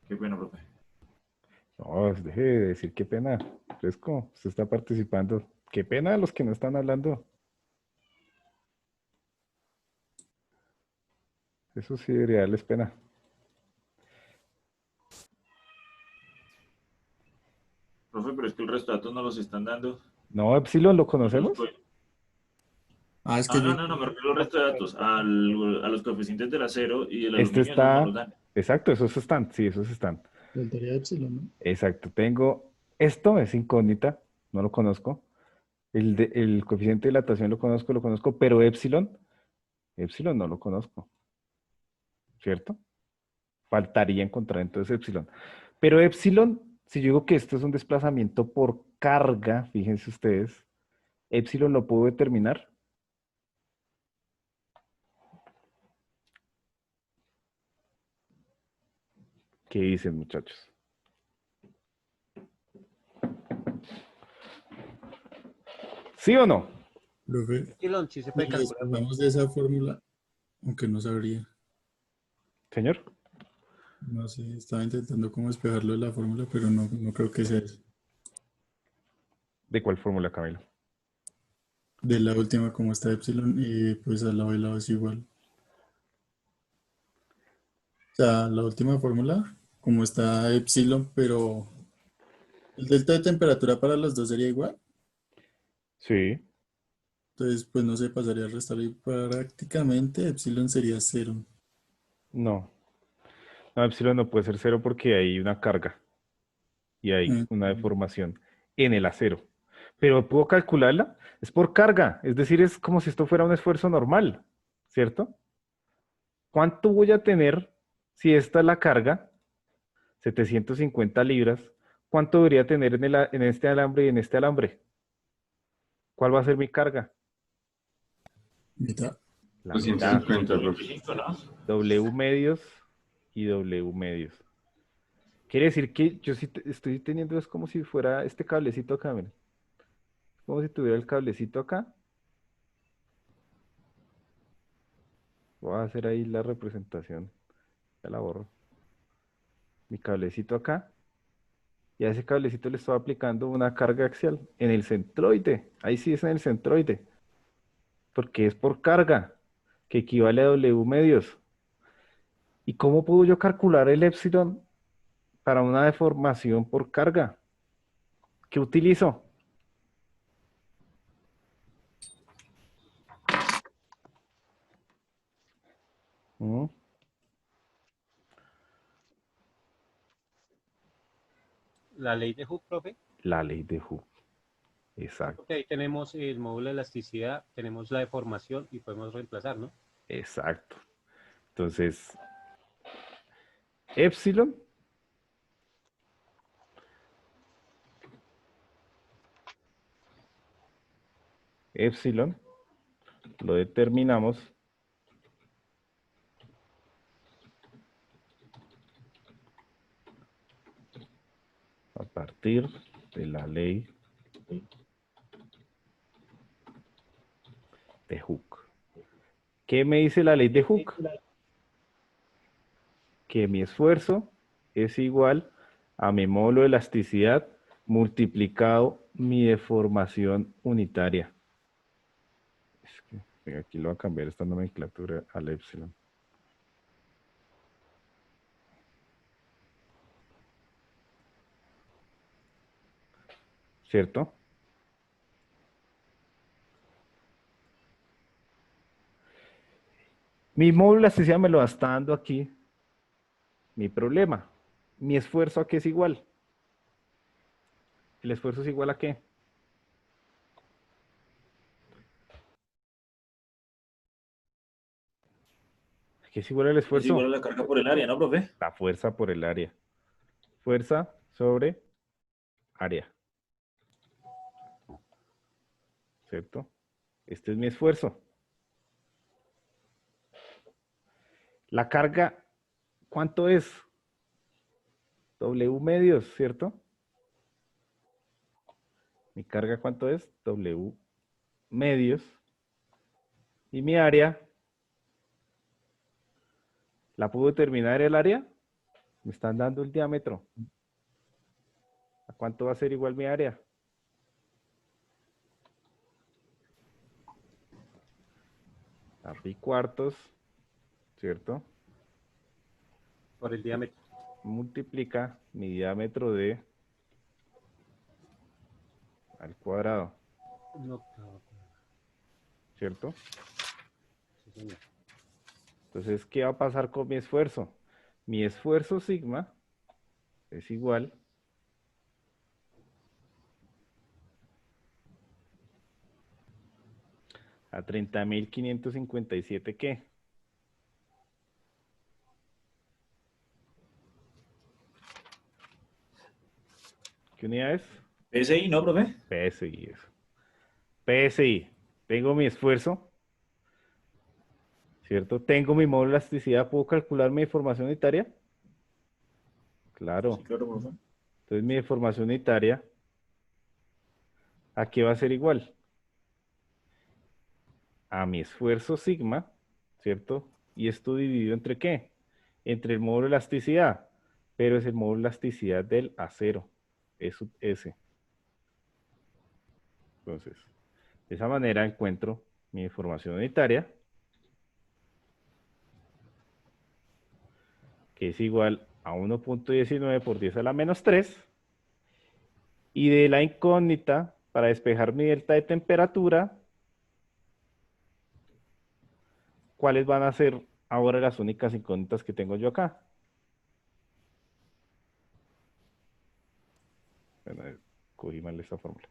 Qué bueno, profe. No, deje de decir qué pena. Fresco, usted está participando. Qué pena los que no están hablando. Eso sí debería darles pena. Profe, pero es que el resto de datos no los están dando. No, Epsilon, ¿lo Nosotros, conocemos? pues, Ah, es que no, no, yo. no, no, me refiero al resto de datos, a los coeficientes del acero y del Este aluminio, esos no los está, dan. exacto, esos están, sí, esos están. Voltaría Epsilon, ¿no? Exacto, tengo, esto es incógnita, no lo conozco. El coeficiente de dilatación lo conozco, pero Epsilon no lo conozco, ¿cierto? Faltaría encontrar entonces Epsilon. Pero Epsilon, si yo digo que esto es un desplazamiento por carga, fíjense ustedes, Epsilon lo puedo determinar. ¿Qué dicen, muchachos? ¿Sí o no? Profe, Epsilon sí se si puede lo calcular. despejamos de esa fórmula, aunque no sabría. Señor. No sé, estaba intentando cómo despejarlo de la fórmula, pero no creo que sea eso. ¿De cuál fórmula, Camilo? De la última, como está Epsilon, y pues al lado y lado es igual. O sea, la última fórmula, como está Epsilon, pero el delta de temperatura para los dos sería igual. Sí. Entonces, pues no se pasaría a restar y prácticamente Epsilon sería cero. No. No, Epsilon no puede ser cero porque hay una carga y hay Mm, una deformación en el acero. Pero puedo calcularla, es por carga, es decir, es como si esto fuera un esfuerzo normal, ¿cierto? ¿Cuánto voy a tener si esta es la carga? 750 libras. ¿Cuánto debería tener en este alambre y en este alambre? ¿Cuál va a ser mi carga? mitad. La mitad. 250, profe. 125, ¿no? W medios y W medios. Quiere decir que yo sí estoy teniendo, es como si fuera este cablecito acá, miren. Como si tuviera el cablecito acá. Voy a hacer ahí la representación. Ya la borro. Mi cablecito acá. Y a ese cablecito le estoy aplicando una carga axial en el centroide. Ahí sí es en el centroide. Porque es por carga, que equivale a W medios. ¿Y cómo puedo yo calcular el epsilon para una deformación por carga? ¿Qué utilizo? ¿Mm? La ley de Hooke, profe. La ley de Hooke. Exacto, Porque ahí tenemos el módulo de elasticidad, tenemos la deformación y podemos reemplazar, ¿no? exacto. Entonces, epsilon epsilon lo determinamos a partir de la ley de Hooke. ¿Qué me dice la ley de Hooke? Que mi esfuerzo es igual a mi módulo de elasticidad multiplicado mi deformación unitaria. Es que, venga, aquí lo voy a cambiar esta nomenclatura al epsilon. ¿Cierto? Mi módulo de elasticidad me lo está dando aquí. Mi problema. Mi esfuerzo, ¿a qué es igual? ¿El esfuerzo es igual a qué? ¿A qué es igual el Es igual a esfuerzo? la carga por el área, ¿no, profe? La fuerza por el área. Fuerza sobre área. ¿cierto? Este es mi esfuerzo. La carga, ¿cuánto es? W medios, ¿cierto? Mi carga, ¿cuánto es? W medios. Y mi área, ¿la puedo determinar el área? Me están dando el diámetro. ¿A cuánto va a ser igual mi área? A pi cuartos, ¿cierto? Por el diámetro. Multiplica mi diámetro de al cuadrado, Un octavo. ¿cierto? Sí, señor. Entonces, ¿qué va a pasar con mi esfuerzo? Mi esfuerzo sigma es igual a 30.557, ¿qué? ¿Qué unidad es? PSI, ¿no, profe? PSI, eso. PSI. Tengo mi esfuerzo, ¿cierto? Tengo mi módulo de elasticidad. ¿Puedo calcular mi deformación unitaria? Claro. Sí, claro, profe. Entonces, mi deformación unitaria, ¿a qué va a ser igual? A mi esfuerzo sigma, ¿cierto? Y esto dividido entre ¿qué? Entre el módulo de elasticidad, pero es el módulo de elasticidad del acero, E sub S. Entonces, de esa manera encuentro mi deformación unitaria, que es igual a 1.19 por 10 a la menos 3, y de la incógnita, para despejar mi delta de temperatura, ¿cuáles van a ser ahora las únicas incógnitas que tengo yo acá? Bueno, cogí mal esta fórmula.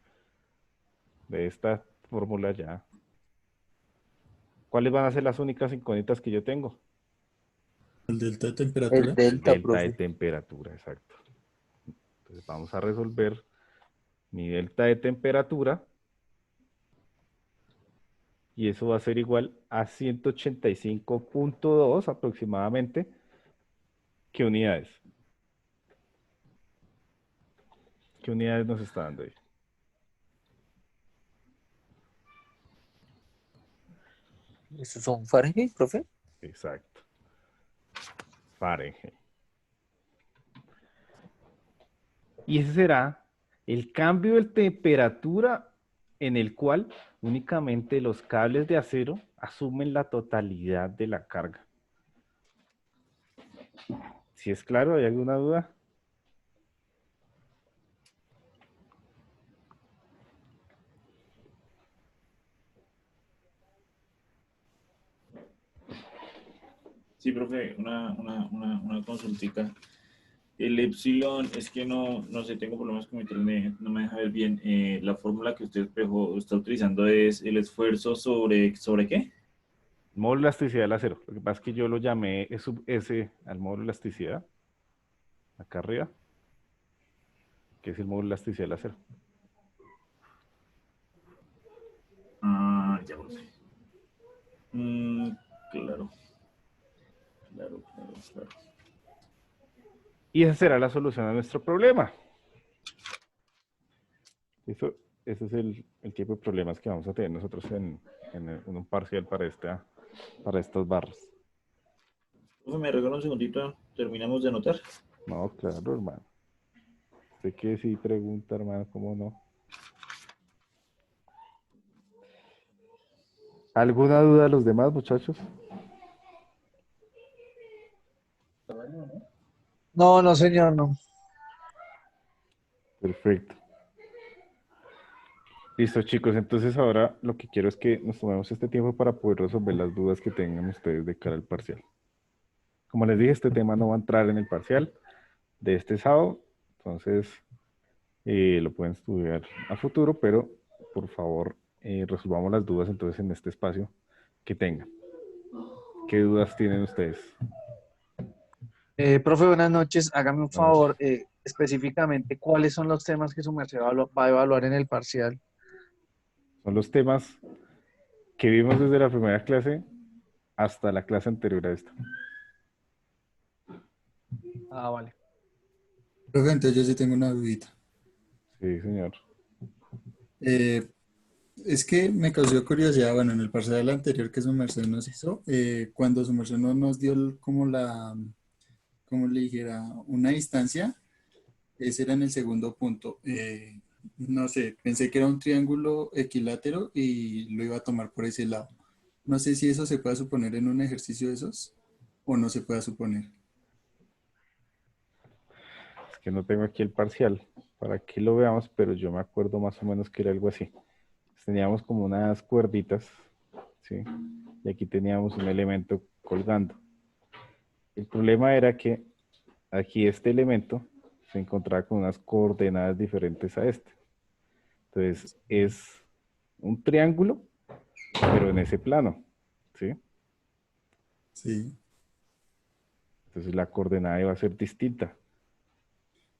De esta fórmula ya. ¿Cuáles van a ser las únicas incógnitas que yo tengo? El delta de El temperatura. delta, Delta de profe. temperatura, exacto. Entonces vamos a resolver mi delta de temperatura y eso va a ser igual a 185.2 aproximadamente. ¿Qué unidades? ¿Qué unidades nos está dando ahí? ¿Esos son Fahrenheit, profe? Exacto. Fahrenheit. Y ese será el cambio de temperatura en el cual únicamente los cables de acero asumen la totalidad de la carga. ¿Si es claro? ¿Hay alguna duda? Sí, profe, una consultica. El epsilon, es que no sé, tengo problemas con mi internet, no me deja ver bien. La fórmula que usted está utilizando es el esfuerzo ¿sobre qué? Módulo de elasticidad del acero. Lo que pasa es que yo lo llamé E sub S al módulo de elasticidad, acá arriba, que es el módulo de elasticidad del acero. Ah, ya, profe. Claro. Claro. Y esa será la solución a nuestro problema. Ese es el tipo de problemas que vamos a tener nosotros en un parcial para estas barras. Profe, me regala un segundito, terminamos de anotar. No, claro, hermano. Usted que sí pregunta, hermano, ¿cómo no? ¿Alguna duda de los demás, muchachos? No, señor, no. Perfecto. Listo, chicos. Entonces ahora lo que quiero es que nos tomemos este tiempo para poder resolver las dudas que tengan ustedes de cara al parcial. Como les dije, este tema no va a entrar en el parcial de este sábado. Entonces, lo pueden estudiar a futuro, pero por favor, resolvamos las dudas entonces en este espacio que tengan. ¿Qué dudas tienen ustedes? Profe, buenas noches. Hágame un Buenas favor, específicamente, ¿cuáles son los temas que su merced va a evaluar en el parcial? Son los temas que vimos desde la primera clase hasta la clase anterior a esta. Ah, vale. Profe, entonces yo sí tengo una dudita. Sí, señor. Eh, es que me causó curiosidad, bueno, en el parcial anterior que su merced nos hizo, cuando su merced no nos dio como como le dijera, una distancia, ese era en el segundo punto. No sé, pensé que era un triángulo equilátero y lo iba a tomar por ese lado. No sé si eso se puede suponer en un ejercicio de esos o no se puede suponer. Es que no tengo aquí el parcial para que lo veamos, pero yo me acuerdo más o menos que era algo así. Teníamos como unas cuerditas, ¿sí? Y aquí teníamos un elemento colgando. El problema era que aquí este elemento se encontraba con unas coordenadas diferentes a este. Entonces es un triángulo, pero en ese plano, ¿sí? Sí, Entonces la coordenada iba a ser distinta.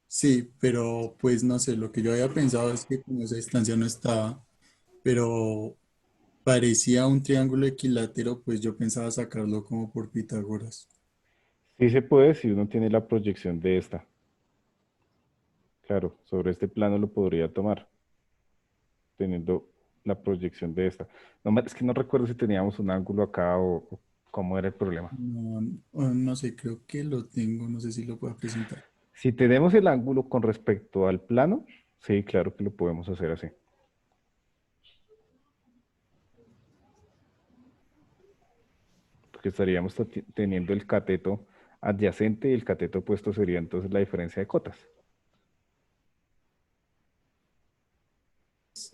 sí, pero pues no sé, lo que yo había pensado es que como esa distancia no estaba, pero parecía un triángulo equilátero, pues yo pensaba sacarlo como por Pitágoras. Sí se puede si uno tiene la proyección de esta. Claro, sobre este plano lo podría tomar, teniendo la proyección de esta. No, es que no recuerdo si teníamos un ángulo acá o cómo era el problema. No, no sé, creo que lo tengo, no sé si lo puedo presentar. Si tenemos el ángulo con respecto al plano, sí, claro que lo podemos hacer así. Porque estaríamos teniendo el cateto adyacente y el cateto opuesto sería entonces la diferencia de cotas.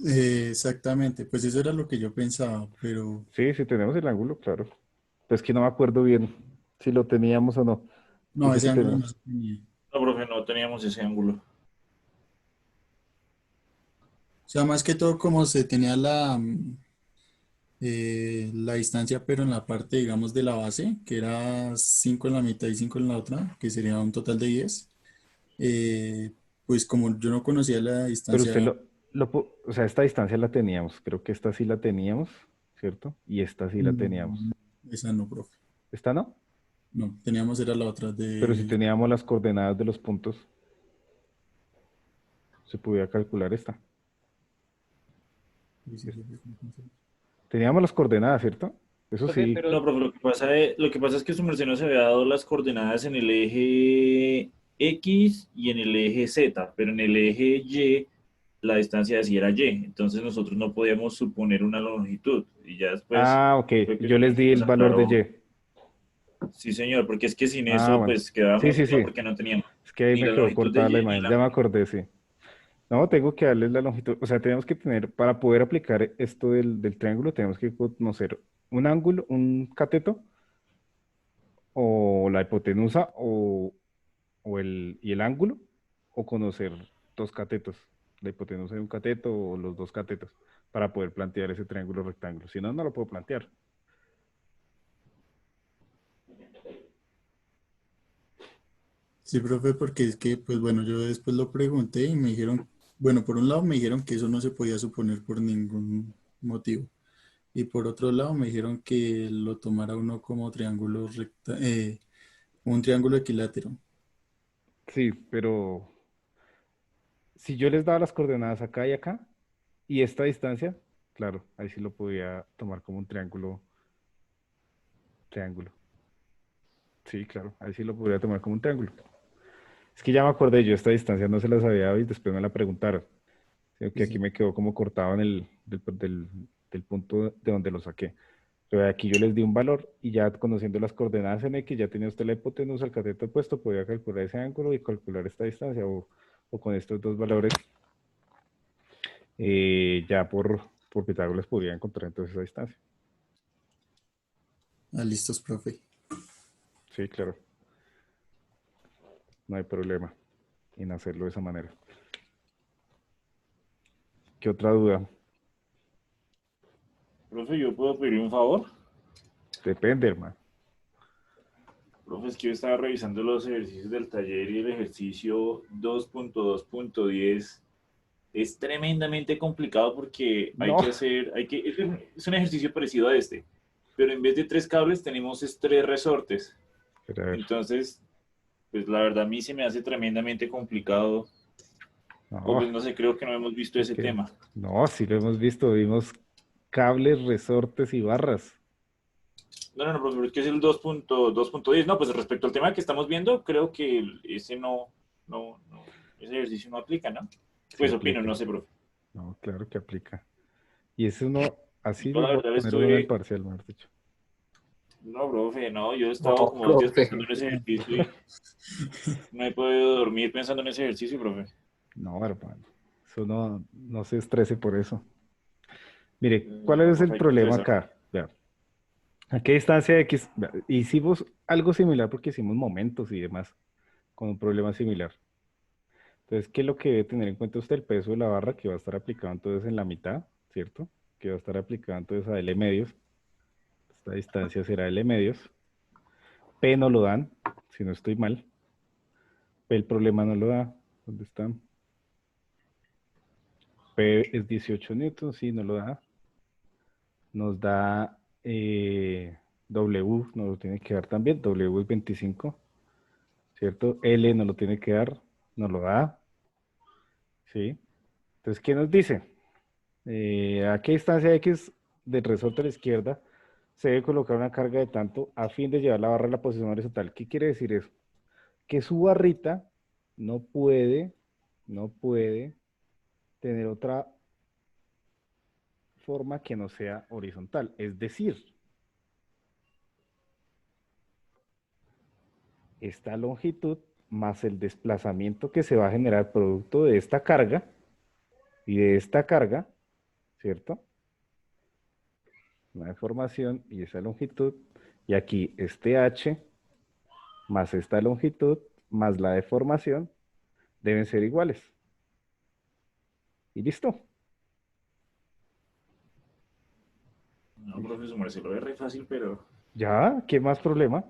Exactamente, pues eso era lo que yo pensaba, pero Sí, si tenemos el ángulo, claro. Pues que no me acuerdo bien si lo teníamos o no. Yo no, sé ese que ángulo no tenemos. se tenía. No, profe, no teníamos ese ángulo. O sea, más que todo como se tenía la distancia, pero en la parte, digamos, de la base, que era 5 en la mitad y 5 en la otra, que sería un total de 10, pues como yo no conocía la Pero usted distancia, o sea, esta distancia la teníamos. Creo que esta sí la teníamos, ¿cierto? Y esta sí la teníamos. mm, esa no, profe. ¿Esta no? No, teníamos era la otra Pero si de... teníamos las coordenadas de los puntos, se podía calcular esta. Teníamos las coordenadas, ¿cierto? Eso Profe, sí. pero No, profe, lo que pasa es que su merced nos había dado las coordenadas en el eje X y en el eje Z, pero en el eje Y la distancia sí era Y, entonces nosotros no podíamos suponer una longitud. Y ya después Ah, ok. fue que Yo su les merced di nos el valor de aclaró. Y. Sí, señor, porque es que sin Ah, eso bueno. pues Sí, quedábamos sí, mal sí. porque no teníamos Es que ahí ni me la quedó longitud de cortada la Y ni imagen. la Ya me amplitud. acordé, sí. No, tengo que darles la longitud. O sea, tenemos que tener, para poder aplicar esto del triángulo, tenemos que conocer un ángulo, un cateto, o la hipotenusa, y el ángulo, o conocer dos catetos, la hipotenusa de un cateto o los dos catetos, para poder plantear ese triángulo rectángulo. Si no, no lo puedo plantear. Sí, profe, porque es que, pues bueno, yo después lo pregunté y me dijeron, bueno, por un lado me dijeron que eso no se podía suponer por ningún motivo. Y por otro lado me dijeron que lo tomara uno como triángulo recta, un triángulo equilátero. Sí, pero si yo les daba las coordenadas acá y acá, y esta distancia, claro, ahí sí lo podía tomar como un triángulo, triángulo. Sí, claro, ahí sí lo podría tomar como un triángulo. Es que ya me acordé, yo esta distancia no se la sabía y después me la preguntaron. Sino Sí, que aquí sí. me quedó como cortado en del punto de donde lo saqué. Pero aquí yo les di un valor y ya conociendo las coordenadas en X, ya tenía usted la hipotenusa, el cateto opuesto, podía calcular ese ángulo y calcular esta distancia o con estos dos valores ya por Pitágoras podría encontrar entonces esa distancia. Ah, listos, profe. Sí, claro, no hay problema en hacerlo de esa manera. ¿Qué otra duda? Profe, ¿yo puedo pedir un favor? Depende, hermano. Profe, es que yo estaba revisando los ejercicios del taller y el ejercicio 2.2.10 es tremendamente complicado porque No, es un ejercicio parecido a este, pero en vez de 3 cables tenemos 3 resortes. pero a ver, Entonces, pues la verdad a mí se me hace tremendamente complicado, o no, pues no sé, creo que no hemos visto es ese que, tema. no, sí lo hemos visto, vimos cables, resortes y barras. No, pero es que es el 2.10. No, pues respecto al tema que estamos viendo, creo que ese no, ese ejercicio no aplica, ¿no? Sí Pues opino, aplica. no sé, profe. No, claro que aplica. Y es uno, así Yo les la voy a verdad poner uno en el estoy, parcial, mejor dicho. no, profe, no, yo he No, estado como 2 días profe. pensando en ese ejercicio y no he podido dormir pensando en ese ejercicio, profe. No, hermano, eso no se estrese por eso. Mire, ¿cuál No, es el profe, hay que problema estresar. acá? Vea, ¿a qué distancia X? Vea, hicimos algo similar porque hicimos momentos y demás con un problema similar. Entonces, ¿qué es lo que debe tener en cuenta usted? El peso de la barra que va a estar aplicado entonces en la mitad, ¿cierto? Que va a estar aplicado entonces a L medios. Esta distancia será L medios. P no lo dan, si no estoy mal. P el problema no lo da. ¿Dónde está? P es 18 newtons, sí, no lo da. Nos da W, nos lo tiene que dar también. W es 25, ¿cierto? L nos lo tiene que dar, nos lo da, ¿sí? Entonces, ¿qué nos dice? ¿A qué distancia X del resorte a la izquierda se debe colocar una carga de tanto a fin de llevar la barra a la posición horizontal? ¿Qué quiere decir eso? Que su barrita no puede tener otra forma que no sea horizontal. Es decir, esta longitud más el desplazamiento que se va a generar producto de esta carga y de esta carga, ¿cierto? Una deformación y esa longitud. Y aquí este h más esta longitud más la deformación deben ser iguales. Y listo. No, profesor Marcelo, es re fácil, pero Ya, ¿qué más problema?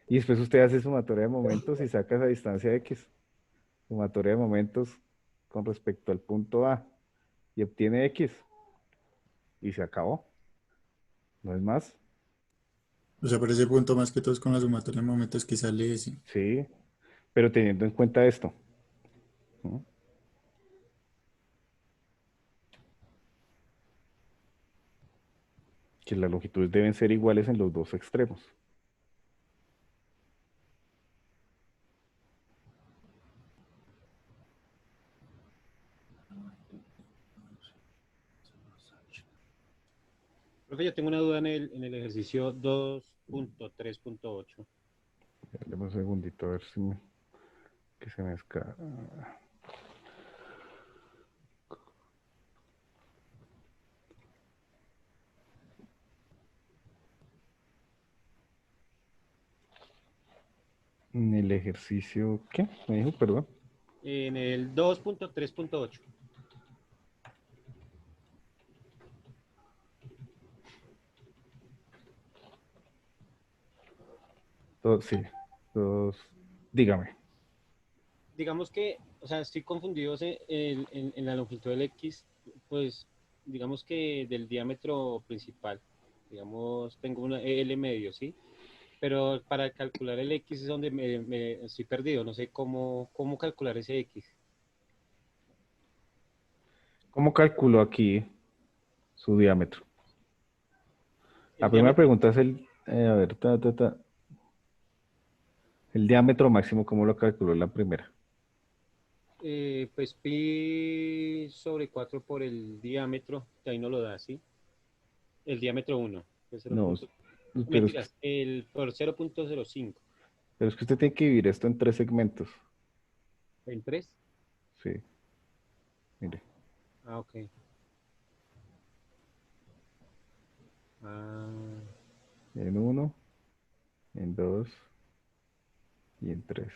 Y después usted hace sumatoria de momentos y saca esa distancia X. Sumatoria de momentos con respecto al punto A. Y obtiene X. Y se acabó. No es más. O sea, por ese punto más que todo es con la sumatoria de momentos que sale ese. Sí. Pero teniendo en cuenta esto. ¿No? Que las longitudes deben ser iguales en los dos extremos. Profe, yo tengo una duda en el ejercicio 2.3.8. Dame un segundito a ver si que se me escapa. En el ejercicio, ¿qué? Me dijo, perdón. En el 2.3.8. Sí, dos, dígame. Digamos que, o sea, estoy confundido en la longitud del X, pues digamos que del diámetro principal, digamos, tengo una L medio, ¿sí? Pero para calcular el X es donde me estoy perdido, no sé cómo calcular ese X. ¿Cómo calculo aquí su diámetro? La El primera diámetro, pregunta es a ver, el diámetro máximo, ¿cómo lo calculó la primera? pues pi sobre 4 por el diámetro, que ahí no lo da, ¿sí? El diámetro 1, que es 0. No, pero Mentiras, el por 0.05. pero es que usted tiene que dividir esto en tres segmentos. ¿En 3? Sí, mire. Ah, ok. Ah, En uno, en dos y en tres,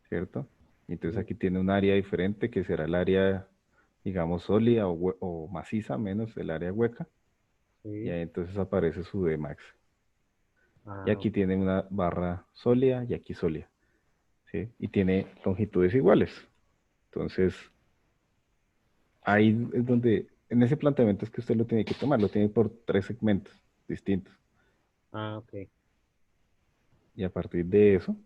¿cierto? Y entonces sí, aquí tiene un área diferente que será el área, digamos, sólida o maciza menos el área hueca. Y sí. ahí entonces aparece su Dmax. Y Ah, aquí tiene una barra sólida y aquí sólida, ¿sí? Y tiene longitudes iguales. Entonces, ahí es donde, en ese planteamiento es que usted lo tiene que tomar, lo tiene por 3 segmentos distintos. Ah, ok. Y a partir de eso,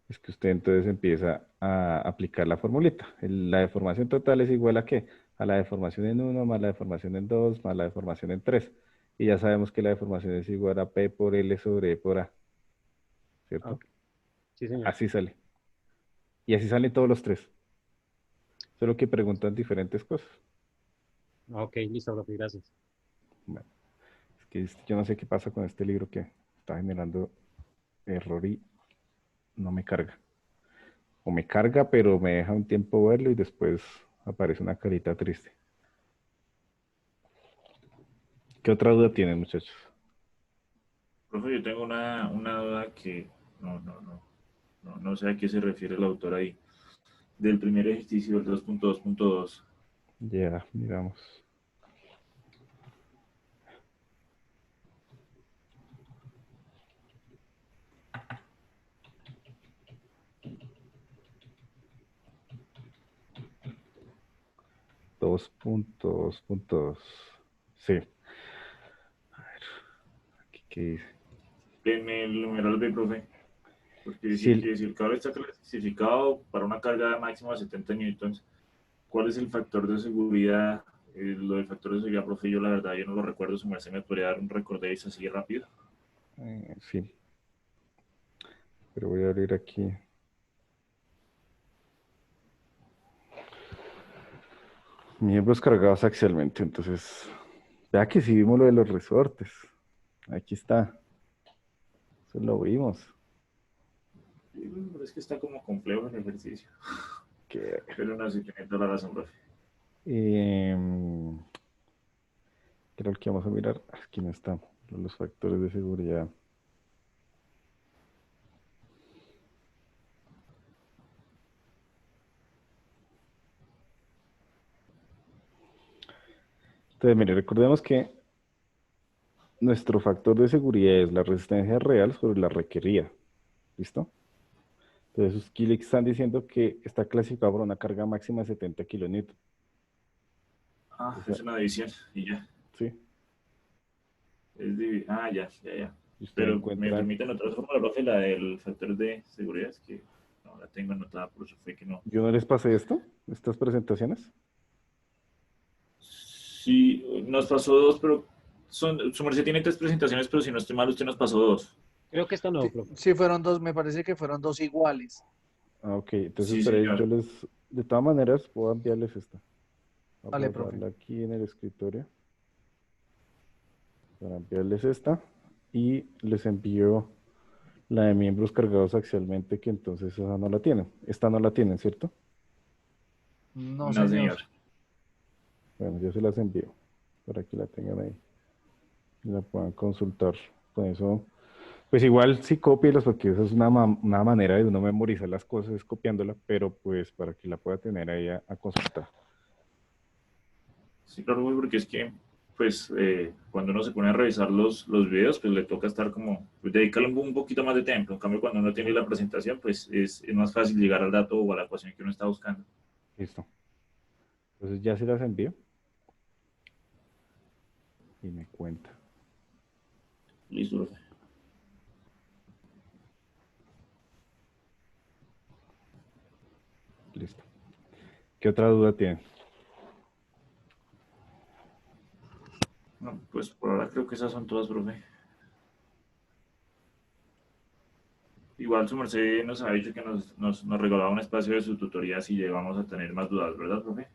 es que usted entonces empieza a aplicar la formulita. La deformación total es igual a ¿qué? A la deformación en uno más la deformación en 2 más la deformación en 3. Y ya sabemos que la deformación es igual a P por L sobre E por A, ¿cierto? Ok. Sí, señor. Así sale. Y así salen todos los tres. Solo que preguntan diferentes cosas. Ok, listo, profe, gracias. Bueno, es que yo no sé qué pasa con este libro que está generando error y no me carga. O me carga, pero me deja un tiempo verlo y después aparece una carita triste. ¿Qué otra duda tienen, muchachos? Profe, yo tengo una duda que no sé a qué se refiere el autor ahí. Del primer ejercicio, el 2.2.2. Ya, miramos. Dos puntos. Sí. A ver, aquí qué dice. En el numeral B, profe. Porque Si dice el- que si el cable está clasificado para una carga máxima de 70 newtons, ¿cuál es el factor de seguridad? Lo del factor de seguridad, profe, yo la verdad, yo no lo recuerdo. Su merced me podría dar un recordéis así rápido. sí, pero voy a abrir aquí. Miembros cargados axialmente. Entonces, vea que sí vimos lo de los resortes. Aquí está. Eso lo vimos. Sí, pero es que está como complejo el ejercicio. Que, Pero no sé, tiene toda la razón, profe. em, creo que vamos a mirar. Aquí no están los factores de seguridad. Entonces, mire, recordemos que nuestro factor de seguridad es la resistencia real sobre la requerida. ¿Listo? Entonces, aquí le están diciendo que está clasificado por una carga máxima de 70 kilonewton. Ah, O sea, es una división y ya. sí. Ya. Si usted Pero me encuentra, permiten otra forma, profe, la del factor de seguridad, es que no la tengo anotada, por eso fue que no. yo no les pasé esto, estas presentaciones. Sí, nos pasó dos, pero su merced tiene tres presentaciones, pero si no estoy mal, usted nos pasó dos. Creo que esta no, Sí, profe. sí, fueron dos, me parece que fueron dos iguales. Ah, ok, entonces, Sí, pero señor. yo les, de todas maneras, puedo enviarles esta. Voy a Vale, profe. guardarla aquí en el escritorio para enviarles esta y les envío la de miembros cargados axialmente, que entonces esa no la tienen. Esta no la tienen, ¿cierto? No, No, señor. señor. Bueno, yo se las envío para que la tengan ahí y la puedan consultar. Con eso, pues igual sí cópielas porque esa es una manera de uno memorizar las cosas, es copiándola, pero pues para que la pueda tener ahí a consultar. Sí, claro, güey, porque es que, pues, cuando uno se pone a revisar los videos, pues le toca estar como, pues, dedicarle un poquito más de tiempo. En cambio, cuando uno tiene la presentación, pues es más fácil llegar al dato o a la ecuación que uno está buscando. Listo. Entonces ya se las envío y me cuenta. Listo, profe. Listo. ¿Qué otra duda tienen? No, pues por ahora creo que esas son todas, profe. Igual su merced nos ha dicho que nos regalaba un espacio de su tutoría si llegamos a tener más dudas, ¿verdad, profe?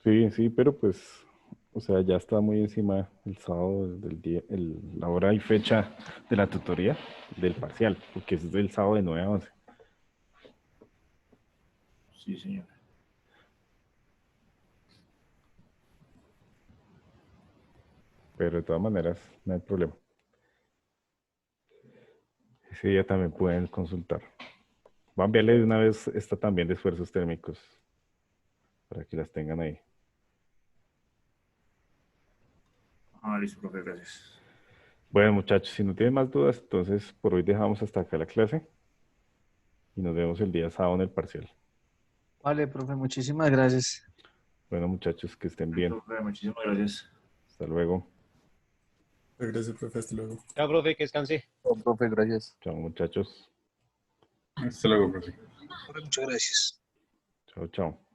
Sí, sí, pero pues, o sea, ya está muy encima el sábado del día, la hora y fecha de la tutoría del parcial, porque es del sábado de 9 a 11. Sí, señor. Pero de todas maneras, no hay problema. Ese día también pueden consultar. Voy a enviarle de una vez esta también de esfuerzos térmicos para que las tengan ahí. Ah, listo, profe, gracias. Bueno, muchachos, si no tienen más dudas, entonces por hoy dejamos hasta acá la clase y nos vemos el día sábado en el parcial. Vale, profe, muchísimas gracias. Bueno, muchachos, que estén bien. Profe, muchísimas gracias. Hasta luego. Gracias, profe, hasta luego. Chao, profe, que descanse. Profe, gracias. Chao, muchachos. Hasta luego, profe. Muchas gracias. Chao, chao.